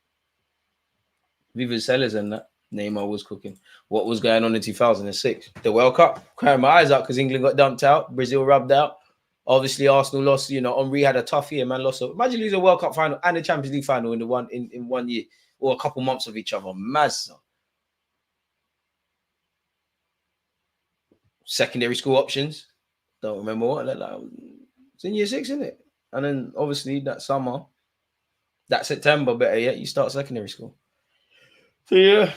Viva Sellers and that. Neymar was cooking. What was going on in 2006? The World Cup. Crying my eyes out because England got dumped out. Brazil rubbed out. Obviously, Arsenal lost. Henry had a tough year, man. Imagine losing a World Cup final and the Champions League final in 1 year or a couple months of each other. Mazza. Secondary school options. Don't remember what. It's in year 6, isn't it? And then obviously that summer, that September, better yet, you start secondary school. So yeah.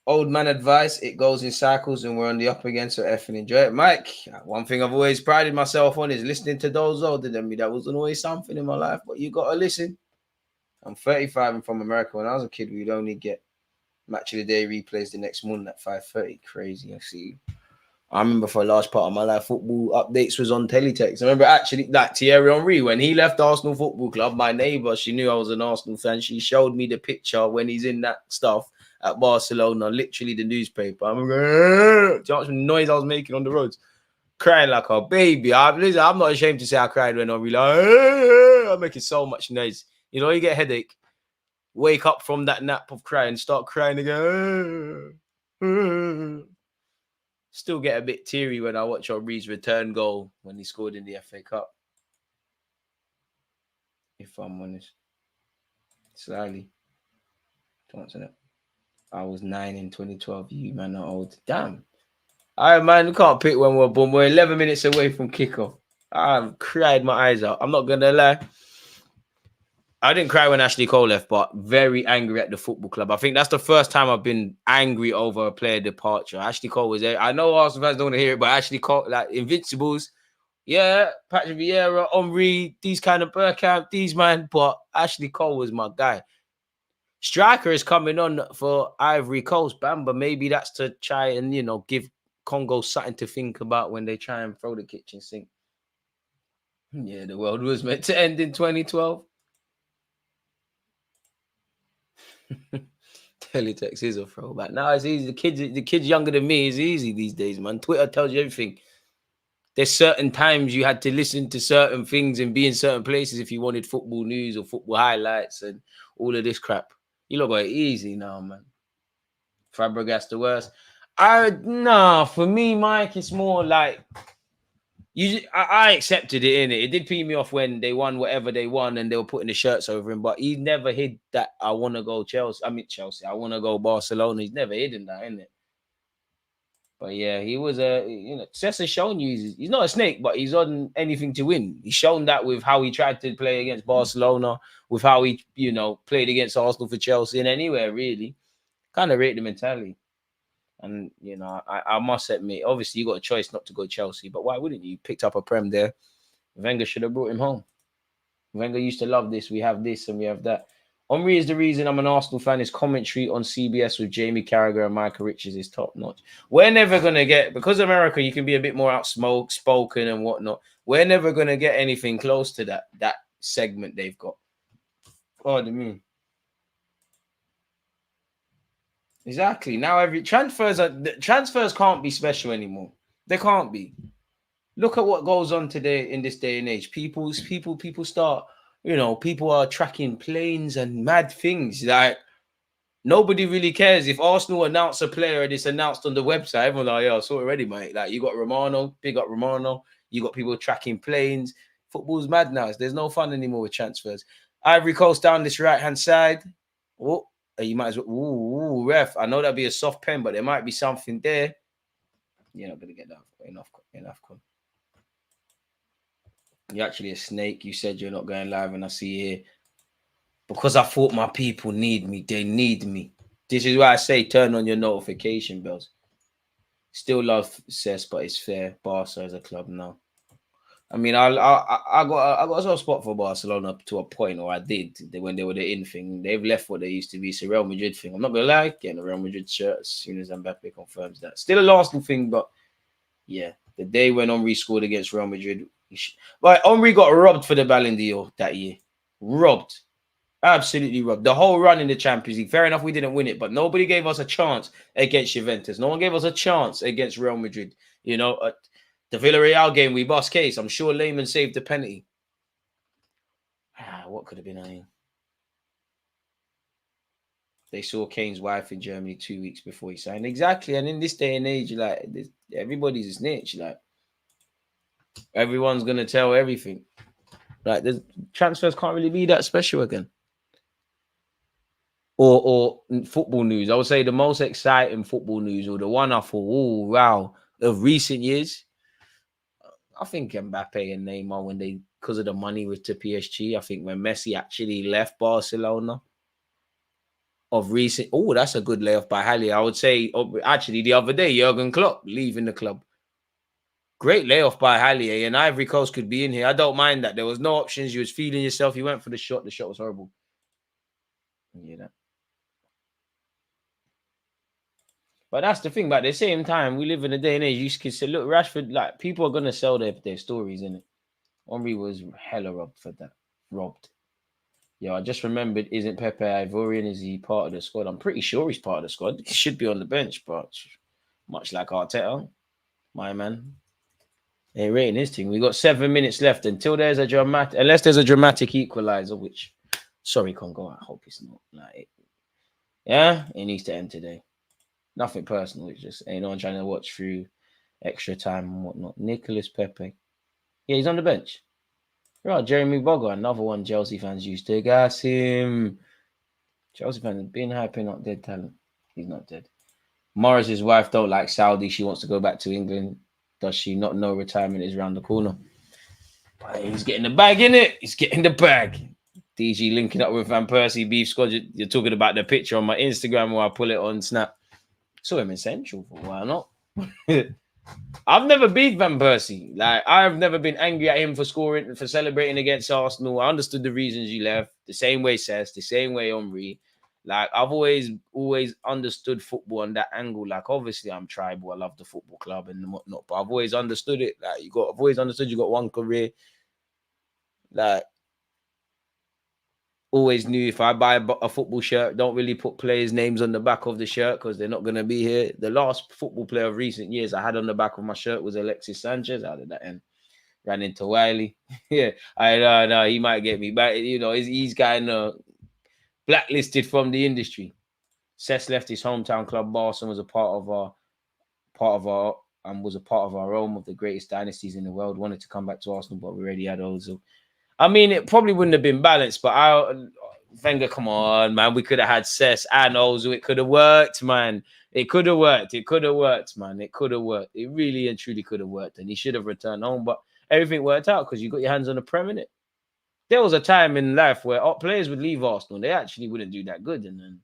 Old man advice, it goes in cycles and we're on the up again, so effing enjoy it. Mike, one thing I've always prided myself on is listening to those older than me. That wasn't always something in my life, but you got to listen. I'm 35 and from America. When I was a kid, we'd only get Match of the Day replays the next morning at 5:30. Crazy, I see. I remember for a large part of my life, football updates was on teletext. I remember actually, like Thierry Henry, when he left Arsenal Football Club, my neighbour, she knew I was an Arsenal fan. She showed me the picture when he's in that stuff at Barcelona, literally the newspaper. I'm like, do you know how much noise I was making on the roads? Crying like a baby. I'm not ashamed to say I cried when I'm I'm making so much noise. You get a headache. Wake up from that nap of crying, start crying again. Still get a bit teary when I watch Henry's return goal when he scored in the FA Cup. If I'm honest. Slightly. I was 9 in 2012. You, man, are old. Damn. All right, man, we can't pick when we're born. We're 11 minutes away from kickoff. I've cried my eyes out. I'm not going to lie. I didn't cry when Ashley Cole left, but very angry at the football club. I think that's the first time I've been angry over a player departure. Ashley Cole was there. I know Arsenal fans don't want to hear it, but Ashley Cole, like Invincibles, yeah, Patrick Vieira, Henry, these kind of Bergkamp, these man, but Ashley Cole was my guy. Striker is coming on for Ivory Coast, Bamba. Maybe that's to try and, give Congo something to think about when they try and throw the kitchen sink. Yeah, the world was meant to end in 2012. Teletext is a throwback. Now it's easy. The kids younger than me is easy these days, man. Twitter tells you everything. there's certain times you had to listen to certain things and be in certain places if you wanted football news or football highlights and all of this crap. You look like easy now, man. Fabregas the worst. For me, Mike, it's more like I accepted it in it. It did pee me off when they won whatever they won and they were putting the shirts over him, but he never hid that I want to go Chelsea. I want to go Barcelona. He's never hidden that, innit? But yeah, he was Cesar's shown you he's not a snake, but he's on anything to win. He's shown that with how he tried to play against Barcelona, with how he, played against Arsenal for Chelsea and anywhere really. Kind of rate the mentality. And, I must admit, obviously you got a choice not to go Chelsea, but why wouldn't you? Picked up a Prem there. Wenger should have brought him home. Wenger used to love this. We have this and we have that. Henry is the reason I'm an Arsenal fan. His commentary on CBS with Jamie Carragher and Michael Richards is top notch. We're never going to get, because America, you can be a bit more outspoken and whatnot. We're never going to get anything close to that segment they've got. Pardon me. Exactly. Now transfers can't be special anymore. They can't be. Look at what goes on today in this day and age. People start, people are tracking planes and mad things. Like nobody really cares if Arsenal announce a player and it's announced on the website. Everyone's like, yeah, I saw it already, mate. Like you got Romano, big up Romano. You got people tracking planes. Football's mad now. There's no fun anymore with transfers. Ivory Coast down this right-hand side. Oh. You might as well. Ooh, ref. I know that'd be a soft pen, but there might be something there. You're not gonna get that enough. You're actually a snake. You said you're not going live, and I see here because I thought my people need me. They need me. This is why I say turn on your notification bells. Still love Cess, but it's fair. Barca as a club now. I mean, I got a soft spot for Barcelona to a point, or I did when they were the in thing. They've left what they used to be. It's a Real Madrid thing. I'm not gonna lie, getting a Real Madrid shirt as soon as Mbappe confirms that. Still a Arsenal thing, but yeah, the day when Henry scored against Real Madrid, but Henry got robbed for the Ballon d'Or that year. Robbed, absolutely robbed. The whole run in the Champions League. Fair enough, we didn't win it, but nobody gave us a chance against Juventus. No one gave us a chance against Real Madrid. The Villarreal game, we bust case. I'm sure Lehmann saved the penalty. What could have been? I mean, they saw Kane's wife in Germany 2 weeks before he signed. Exactly. And in this day and age, like everybody's a snitch. Like everyone's gonna tell everything. Like the transfers can't really be that special again. Or football news. I would say the most exciting football news, or the one I thought, oh wow, of recent years. I think Mbappe and Neymar, when they, because of the money with to PSG, I think when Messi actually left Barcelona of recent, that's a good layoff by Halle. I would say, actually, the other day, Jurgen Klopp leaving the club. Great layoff by Halle, and Ivory Coast could be in here. I don't mind that. There was no options. You was feeling yourself. You went for the shot. The shot was horrible. Yeah, that. But that's the thing. But at the same time, we live in a day and age. You can say, look, Rashford, like people are gonna sell their stories, innit? Henry was hella robbed for that. Robbed. Yeah, I just remembered, isn't Pepe Ivorian? Is he part of the squad? I'm pretty sure he's part of the squad. He should be on the bench, but much like Arteta, my man. Ain't rating his thing. We got 7 minutes left until there's a dramatic, unless there's a dramatic equalizer, which, sorry, Congo, I hope it's not. Like, yeah, it needs to end today. Nothing personal. It's just ain't no one trying to watch through extra time and whatnot. Nicholas Pepe. Yeah, he's on the bench. Right, Jeremy Boga, another one Chelsea fans used to gas him. Chelsea fans have been hyping up dead talent. He's not dead. Morris's wife don't like Saudi. She wants to go back to England. Does she not know retirement is around the corner? But he's getting the bag, innit? He's getting the bag. DG linking up with Van Persie, Beef Squad. You're talking about the picture on my Instagram where I pull it on Snap. Saw him in Central for a while, not? I've never beat Van Persie. Like, I've never been angry at him for celebrating against Arsenal. I understood the reasons he left. The same way Cess, the same way Henry. Like, I've always understood football on that angle. Like, obviously, I'm tribal. I love the football club and whatnot. But I've always understood it. Like, I've always understood you got one career. Like, Always knew if I buy a football shirt, don't really put players' names on the back of the shirt because they're not going to be here. The last football player of recent years I had on the back of my shirt was Alexis Sanchez. How did that end? Ran into Wiley. Yeah, I know he might get me back. You know, he's kind of blacklisted from the industry. Cesc left his hometown club, Barcelona, was a part of our and was a part of our realm of the greatest dynasties in the world. Wanted to come back to Arsenal, but we already had Ozil. I mean, it probably wouldn't have been balanced, but Wenger, come on, man. We could have had Cesc and Ozil. It could have worked, man. It could have worked. It could have worked, man. It could have worked. It really and truly could have worked. And he should have returned home, but everything worked out because you got your hands on the Prem, innit? There was a time in life where players would leave Arsenal. They actually wouldn't do that good. And then,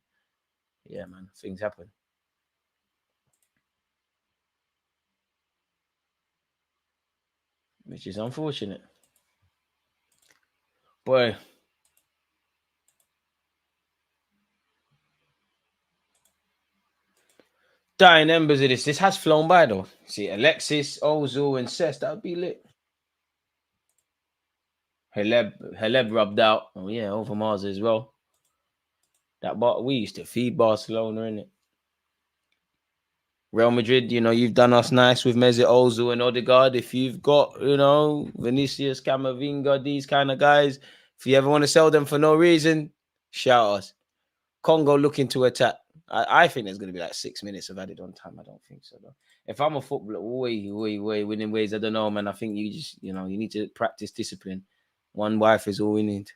yeah, man, things happen. Which is unfortunate. Boy. Dying embers of this. This has flown by, though. See, Alexis, Ozil, and Cesc, that would be lit. Haleb rubbed out. Oh, yeah, over Mars as well. We used to feed Barcelona, innit? Real Madrid, you know, you've done us nice with Mesut Ozil and Odegaard. If you've got, you know, Vinicius, Camavinga, these kind of guys, if you ever want to sell them for no reason, shout us. Congo looking to attack. I think there's going to be like 6 minutes of added on time. I don't think so, though. If I'm a footballer, winning ways, I don't know, man. I think you just, you know, you need to practice discipline. One wife is all we need.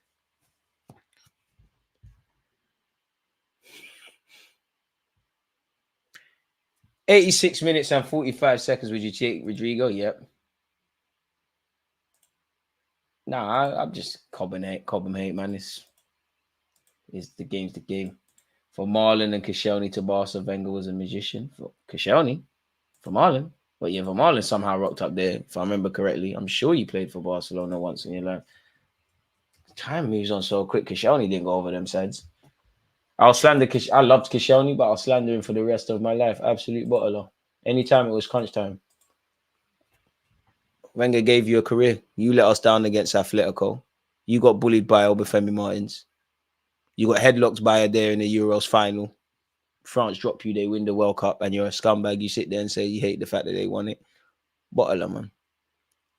$86 minutes and 45 seconds. Would you take Rodrigo? Yep. Nah, I'm just Cobham hate, man. Is the game's the game. For Marlon and Koscielny to Barca, Wenger was a magician. For Koscielny, for Marlon. But yeah, for Marlon somehow rocked up there, if I remember correctly. I'm sure you played for Barcelona once in your life. Time moves on so quick. Koscielny didn't go over them sides. I loved Koscielny, but I'll slander him for the rest of my life. Absolute bottler. Anytime it was crunch time. Wenger gave you a career. You let us down against Atletico. You got bullied by Obafemi Martins. You got headlocked by her there in the Euros final. France drop you, they win the World Cup, and you're a scumbag. You sit there and say you hate the fact that they won it. Bottler, man.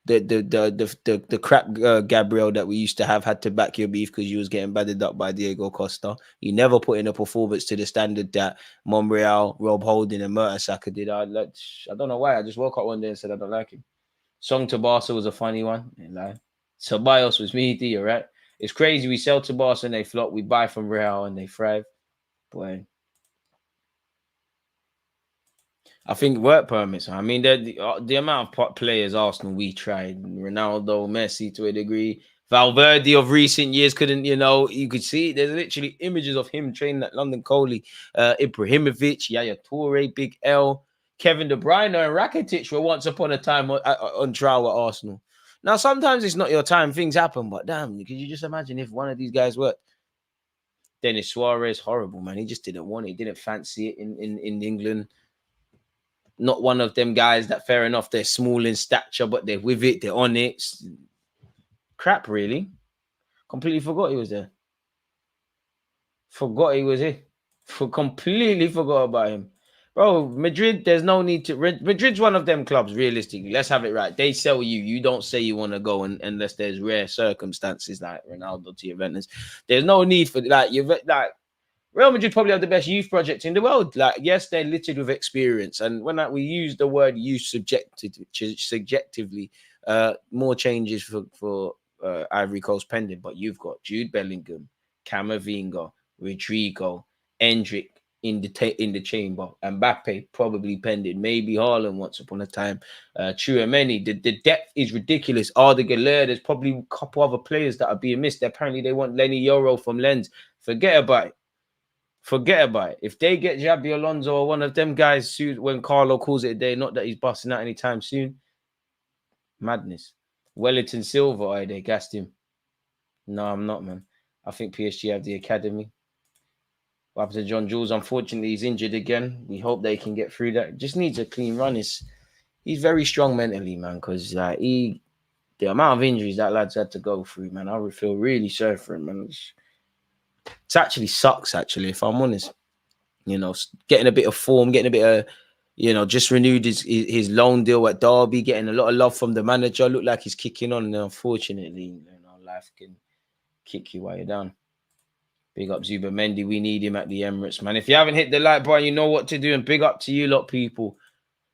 The crap Gabriel that we used to have had to back your beef because you was getting battered up by Diego Costa. You never put in a performance to the standard that Monreal, Rob Holding, and Mertesacker did. I don't know why. I just woke up one day and said I don't like him. Song to Barca was a funny one. Ceballos was meaty, you're right. It's crazy. We sell to Barca and they flop. We buy from Real and they thrive. Boy. I think work permits. I mean, the amount of players Arsenal we tried, Ronaldo, Messi to a degree. Valverde of recent years couldn't, you could see there's literally images of him training at London Coley, Ibrahimovic, Yaya Toure, Big L, Kevin De Bruyne, and Rakitic were once upon a time on trial at Arsenal. Now, sometimes it's not your time, things happen, but damn, could you just imagine if one of these guys worked? Dennis Suarez, horrible, man. He just didn't want it. He didn't fancy it in England. Not one of them guys that, fair enough, they're small in stature, but they're with it, they're on it. Crap, really. Completely forgot he was there. Forgot he was here. Completely forgot about him. Bro, Madrid, there's no need to... Madrid's one of them clubs, realistically. Let's have it right. They sell you. You don't say you want to go unless there's rare circumstances like Ronaldo to Juventus. There's no need for... Real Madrid probably have the best youth project in the world. Like, yes, they're littered with experience. And when we use the word youth subjectively, more changes for Ivory Coast pending. But you've got Jude Bellingham, Camavinga, Rodrigo, Endrick in the chamber. Mbappe probably pending. Maybe Haaland once upon a time. Tchouaméni. The depth is ridiculous. Arda Güler, there's probably a couple other players that are being missed. Apparently, they want Lenny Yoro from Lens. Forget about it. If they get Xabi Alonso or one of them guys soon, when Carlo calls it a day, not that he's busting out anytime soon. Madness. Wellington Silva, they gassed him. No, I'm not, man. I think PSG have the academy. What happened to John Jules? Unfortunately, he's injured again. We hope they can get through that. Just needs a clean run. He's very strong mentally, man, because the amount of injuries that lad's had to go through, man, I would feel really sorry for him, man. It actually sucks, actually, if I'm honest. You know, getting a bit of form, getting a bit of, you know, just renewed his loan deal at Derby, getting a lot of love from the manager. Look like he's kicking on, and unfortunately, you know, life can kick you while you're down. Big up Zuba Mendy. We need him at the Emirates, man. If you haven't hit the like button, you know what to do. And big up to you lot, people.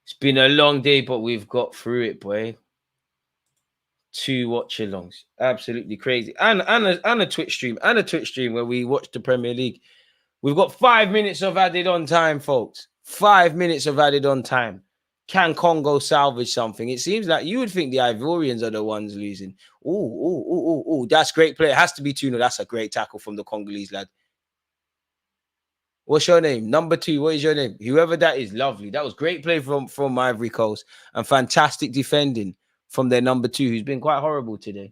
It's been a long day, but we've got through it, boy. 2 watch-alongs. Absolutely crazy. And a Twitch stream. And a Twitch stream where we watch the Premier League. We've got 5 minutes of added on time, folks. 5 minutes of added on time. Can Congo salvage something? It seems like you would think the Ivorians are the ones losing. Oh, that's great play. It has to be 2-0. That's a great tackle from the Congolese lad. What's your name? Number 2. What is your name? Whoever that is, lovely. That was great play from Ivory Coast and fantastic defending from their number 2, who's been quite horrible today.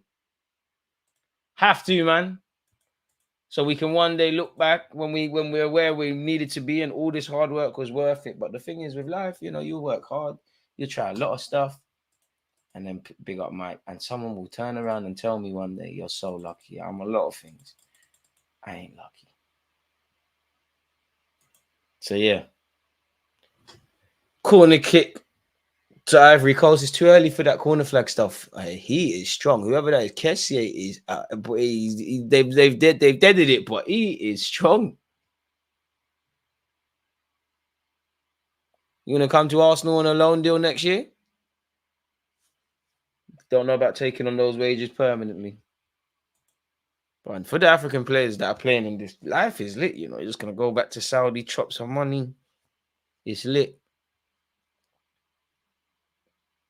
Have to, man. So we can one day look back when we're where we needed to be and all this hard work was worth it. But the thing is with life, you know, you work hard, you try a lot of stuff, and then big up Mike, and someone will turn around and tell me one day, you're so lucky. I'm a lot of things. I ain't lucky. So yeah. Corner kick to Ivory Coast. It's too early for that corner flag stuff. He is strong. Whoever that is, Kessier is. But they've deaded it, but he is strong. You gonna come to Arsenal on a loan deal next year? Don't know about taking on those wages permanently. But for the African players that are playing in this, life is lit. You know, you're just gonna go back to Saudi, chop some money. It's lit.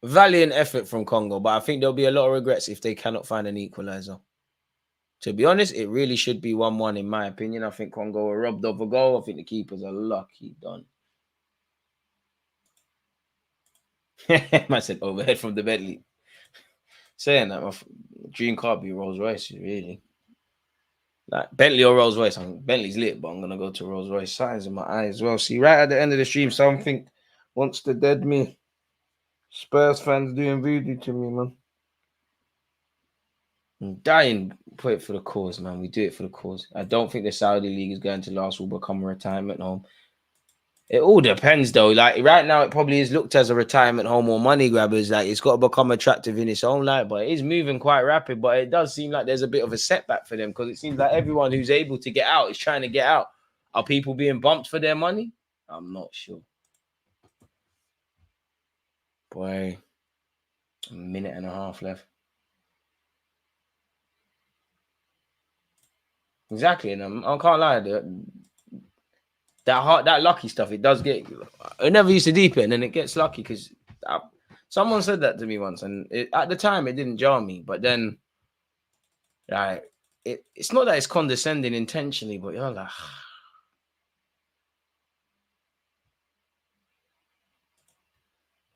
Valiant effort from Congo, but I think there'll be a lot of regrets if they cannot find an equalizer. To be honest, it really should be 1-1 in my opinion. I think Congo are robbed of a goal. I think the keepers are lucky done. I said overhead from the Bentley. Saying that, my dream car be Rolls Royce, really. Like Bentley or Rolls Royce. Bentley's lit, but I'm gonna go to Rolls Royce. Signs in my eye as well. See, right at the end of the stream, something wants to dead me. Spurs fans doing voodoo to me, man. I'm dying. Put it for the cause, man. We do it for the cause. I don't think the Saudi League is going to last. Will become a retirement home. It all depends, though. Like right now, it probably is looked as a retirement home or money grabbers. Like it's got to become attractive in its own light, but it is moving quite rapid. But it does seem like there's a bit of a setback for them because it seems like everyone who's able to get out is trying to get out. Are people being bumped for their money? I'm not sure. Boy, a minute and a half left. Exactly, and I can't lie. That lucky stuff, it does get. I never used to deep it, and then it gets lucky because someone said that to me once, and at the time it didn't jar me, but then, like, it's not that it's condescending intentionally, but you're like,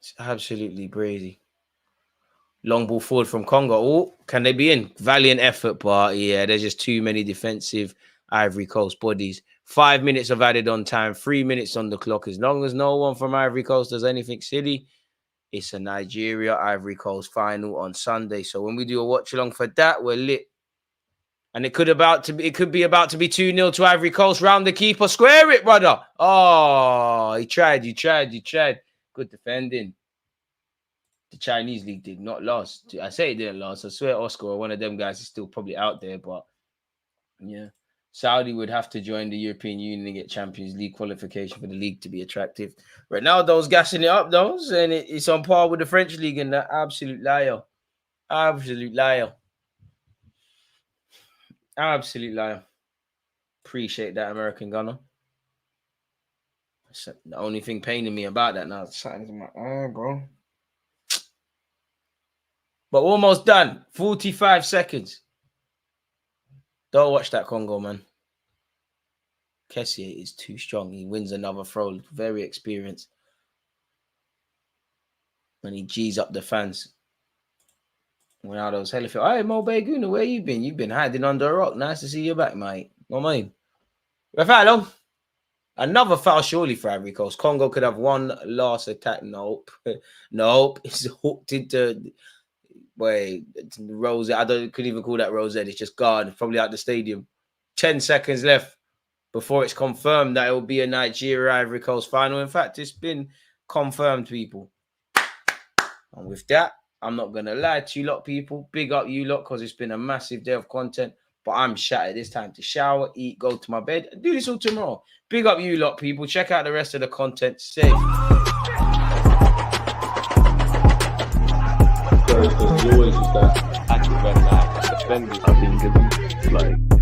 it's absolutely crazy. Long ball forward from Congo. Oh, can they be in? Valiant effort, but yeah, there's just too many defensive Ivory Coast bodies. 5 minutes of added on time, 3 minutes on the clock. As long as no one from Ivory Coast does anything silly, it's a Nigeria Ivory Coast final on Sunday. So when we do a watch along for that, we're lit. And it could be about to be 2-0 to Ivory Coast. Round the keeper, square it, brother. Oh, he tried. Good defending. The Chinese league did not last. I say it didn't last. I swear Oscar or one of them guys is still probably out there, but yeah. Saudi would have to join the European Union and get Champions League qualification for the league to be attractive. Ronaldo's gassing it up, though, and it's on par with the French league, and that absolute liar. Absolute liar. Absolute liar. Appreciate that, American gunner. That's the only thing paining me about that now. Something's in my eye, bro. But almost done. 45 seconds. Don't watch that Congo, man. Kessier is too strong. He wins another throw. Very experienced. And he G's up the fans. Ronaldo's hella feel. Hey, Mo Gooner, where you been? You've been hiding under a rock. Nice to see you back, mate. No mind. Rafael, another foul surely for Ivory Coast. Congo could have one last attack. Nope. Nope. It's hooked into... Wait, Rose. I couldn't even call that Rose. It's just guard. Probably out the stadium. 10 seconds left before it's confirmed that it will be a Nigeria Ivory Coast final. In fact, it's been confirmed, people. And with that, I'm not going to lie to you lot, people. Big up you lot, because it's been a massive day of content. But I'm shattered. It's time to shower, eat, go to my bed, and do this all tomorrow. Big up you lot, people. Check out the rest of the content. Safe. Because you always use that active and defenders. I've been given like